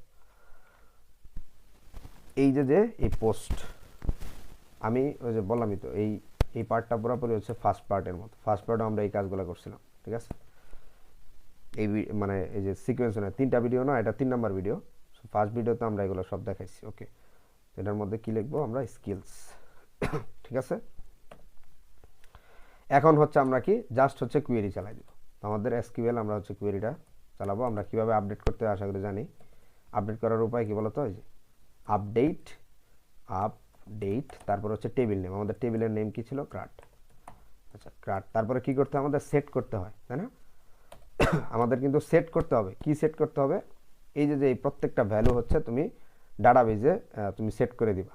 এই যে এই পোস্ট, আমি ওই যে বললামই তো এই পার্টটা পুরোপুরি হচ্ছে ফার্স্ট পার্টের মতো, ফার্স্ট পার্টে আমরা এই কাজগুলো করছিলাম। ঠিক আছে, এই মানে এই যে সিকোয়েন্স না, 3টা ভিডিও না, এটা 3 নাম্বার ভিডিও, ফার্স্ট ভিডিওতে আমরা এগুলো সব দেখাইছি। ওকে, এটার মধ্যে কি লিখবো আমরা, স্কিলস। ঠিক আছে, এখন হচ্ছে আমরা কি জাস্ট হচ্ছে কুয়েরি চালাই দিব, আমাদের এসকিউএল আমরা হচ্ছে কুয়েরিটা চালাবো। আমরা কিভাবে আপডেট করতে আশা করি জানি, আপডেট করার উপায় কি বলতো, এই যে আপডেট তারপর হচ্ছে টেবিল নেম, আমাদের টেবিলের নেম কি ছিল, ক্রাট। আচ্ছা, ক্রাট, তারপরে কি করতে হয়, আমাদের সেট করতে হয়, তাই না, আমাদের কিন্তু সেট করতে হবে, কি সেট করতে হবে, এই যে এই প্রত্যেকটা ভ্যালু হচ্ছে তুমি ডাটাবেজে তুমি সেট করে দিবা।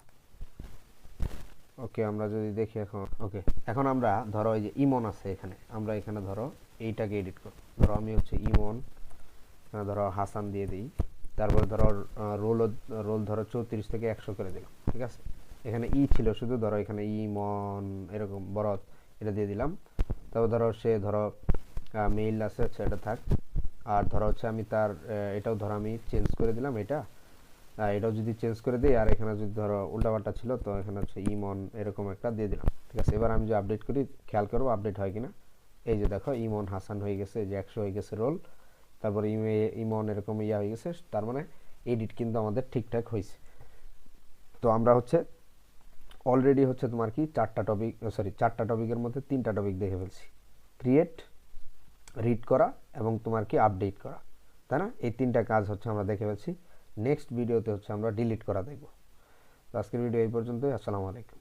ওকে, আমরা যদি দেখি এখন, ওকে এখন আমরা ধরো এই যে ইমন আছে এখানে, আমরা এখানে ধরো এইটাকে এডিট করব, ধরো আমি হচ্ছে ইমন, ধরো হাসান দিয়ে দিই, তারপরে ধরো রোল ধরো 34 থেকে 100 করে দিলাম। ঠিক আছে, এখানে ছিল শুধু, ধরো এখানে ইমন এরকম বড় এটা দিয়ে দিলাম, তারপর ধরো সে ধরো মেইল আছে, আচ্ছা এটা থাক, আর ধরো হচ্ছে আমি তার এটাও ধরো আমি চেঞ্জ করে দিলাম, এটাও যদি চেঞ্জ করে দিই, আর এখানে যদি ধরো উল্টাপাল্টা ছিল, তো এখানে হচ্ছে ইমন এরকম একটা দিয়ে দিলাম। ঠিক আছে, এবার আমি যে আপডেট করি, খেয়াল করবো আপডেট হয় কিনা, এই যে দেখো ইমন হাসান হয়ে গেছে, যে 100 হয়ে গেছে রোল, তারপর ইমন এরকম হয়ে গেছে, তার মানে এডিট কিন্তু আমাদের ঠিকঠাক হয়েছে। তো আমরা হচ্ছে অলরেডি হচ্ছে তোমার কি 4টা টপিকের মধ্যে 3টা টপিক দেখে ফেলছি, ক্রিয়েট, রিড করা এবং তোমার কি আপডেট করা, তাই না, এই 3টা কাজ হচ্ছে আমরা দেখে ফেলছি। নেক্সট ভিডিওতে হচ্ছে আমরা ডিলিট করা দেখব। তো আজকের ভিডিও এই পর্যন্তই, আসসালামু আলাইকুম।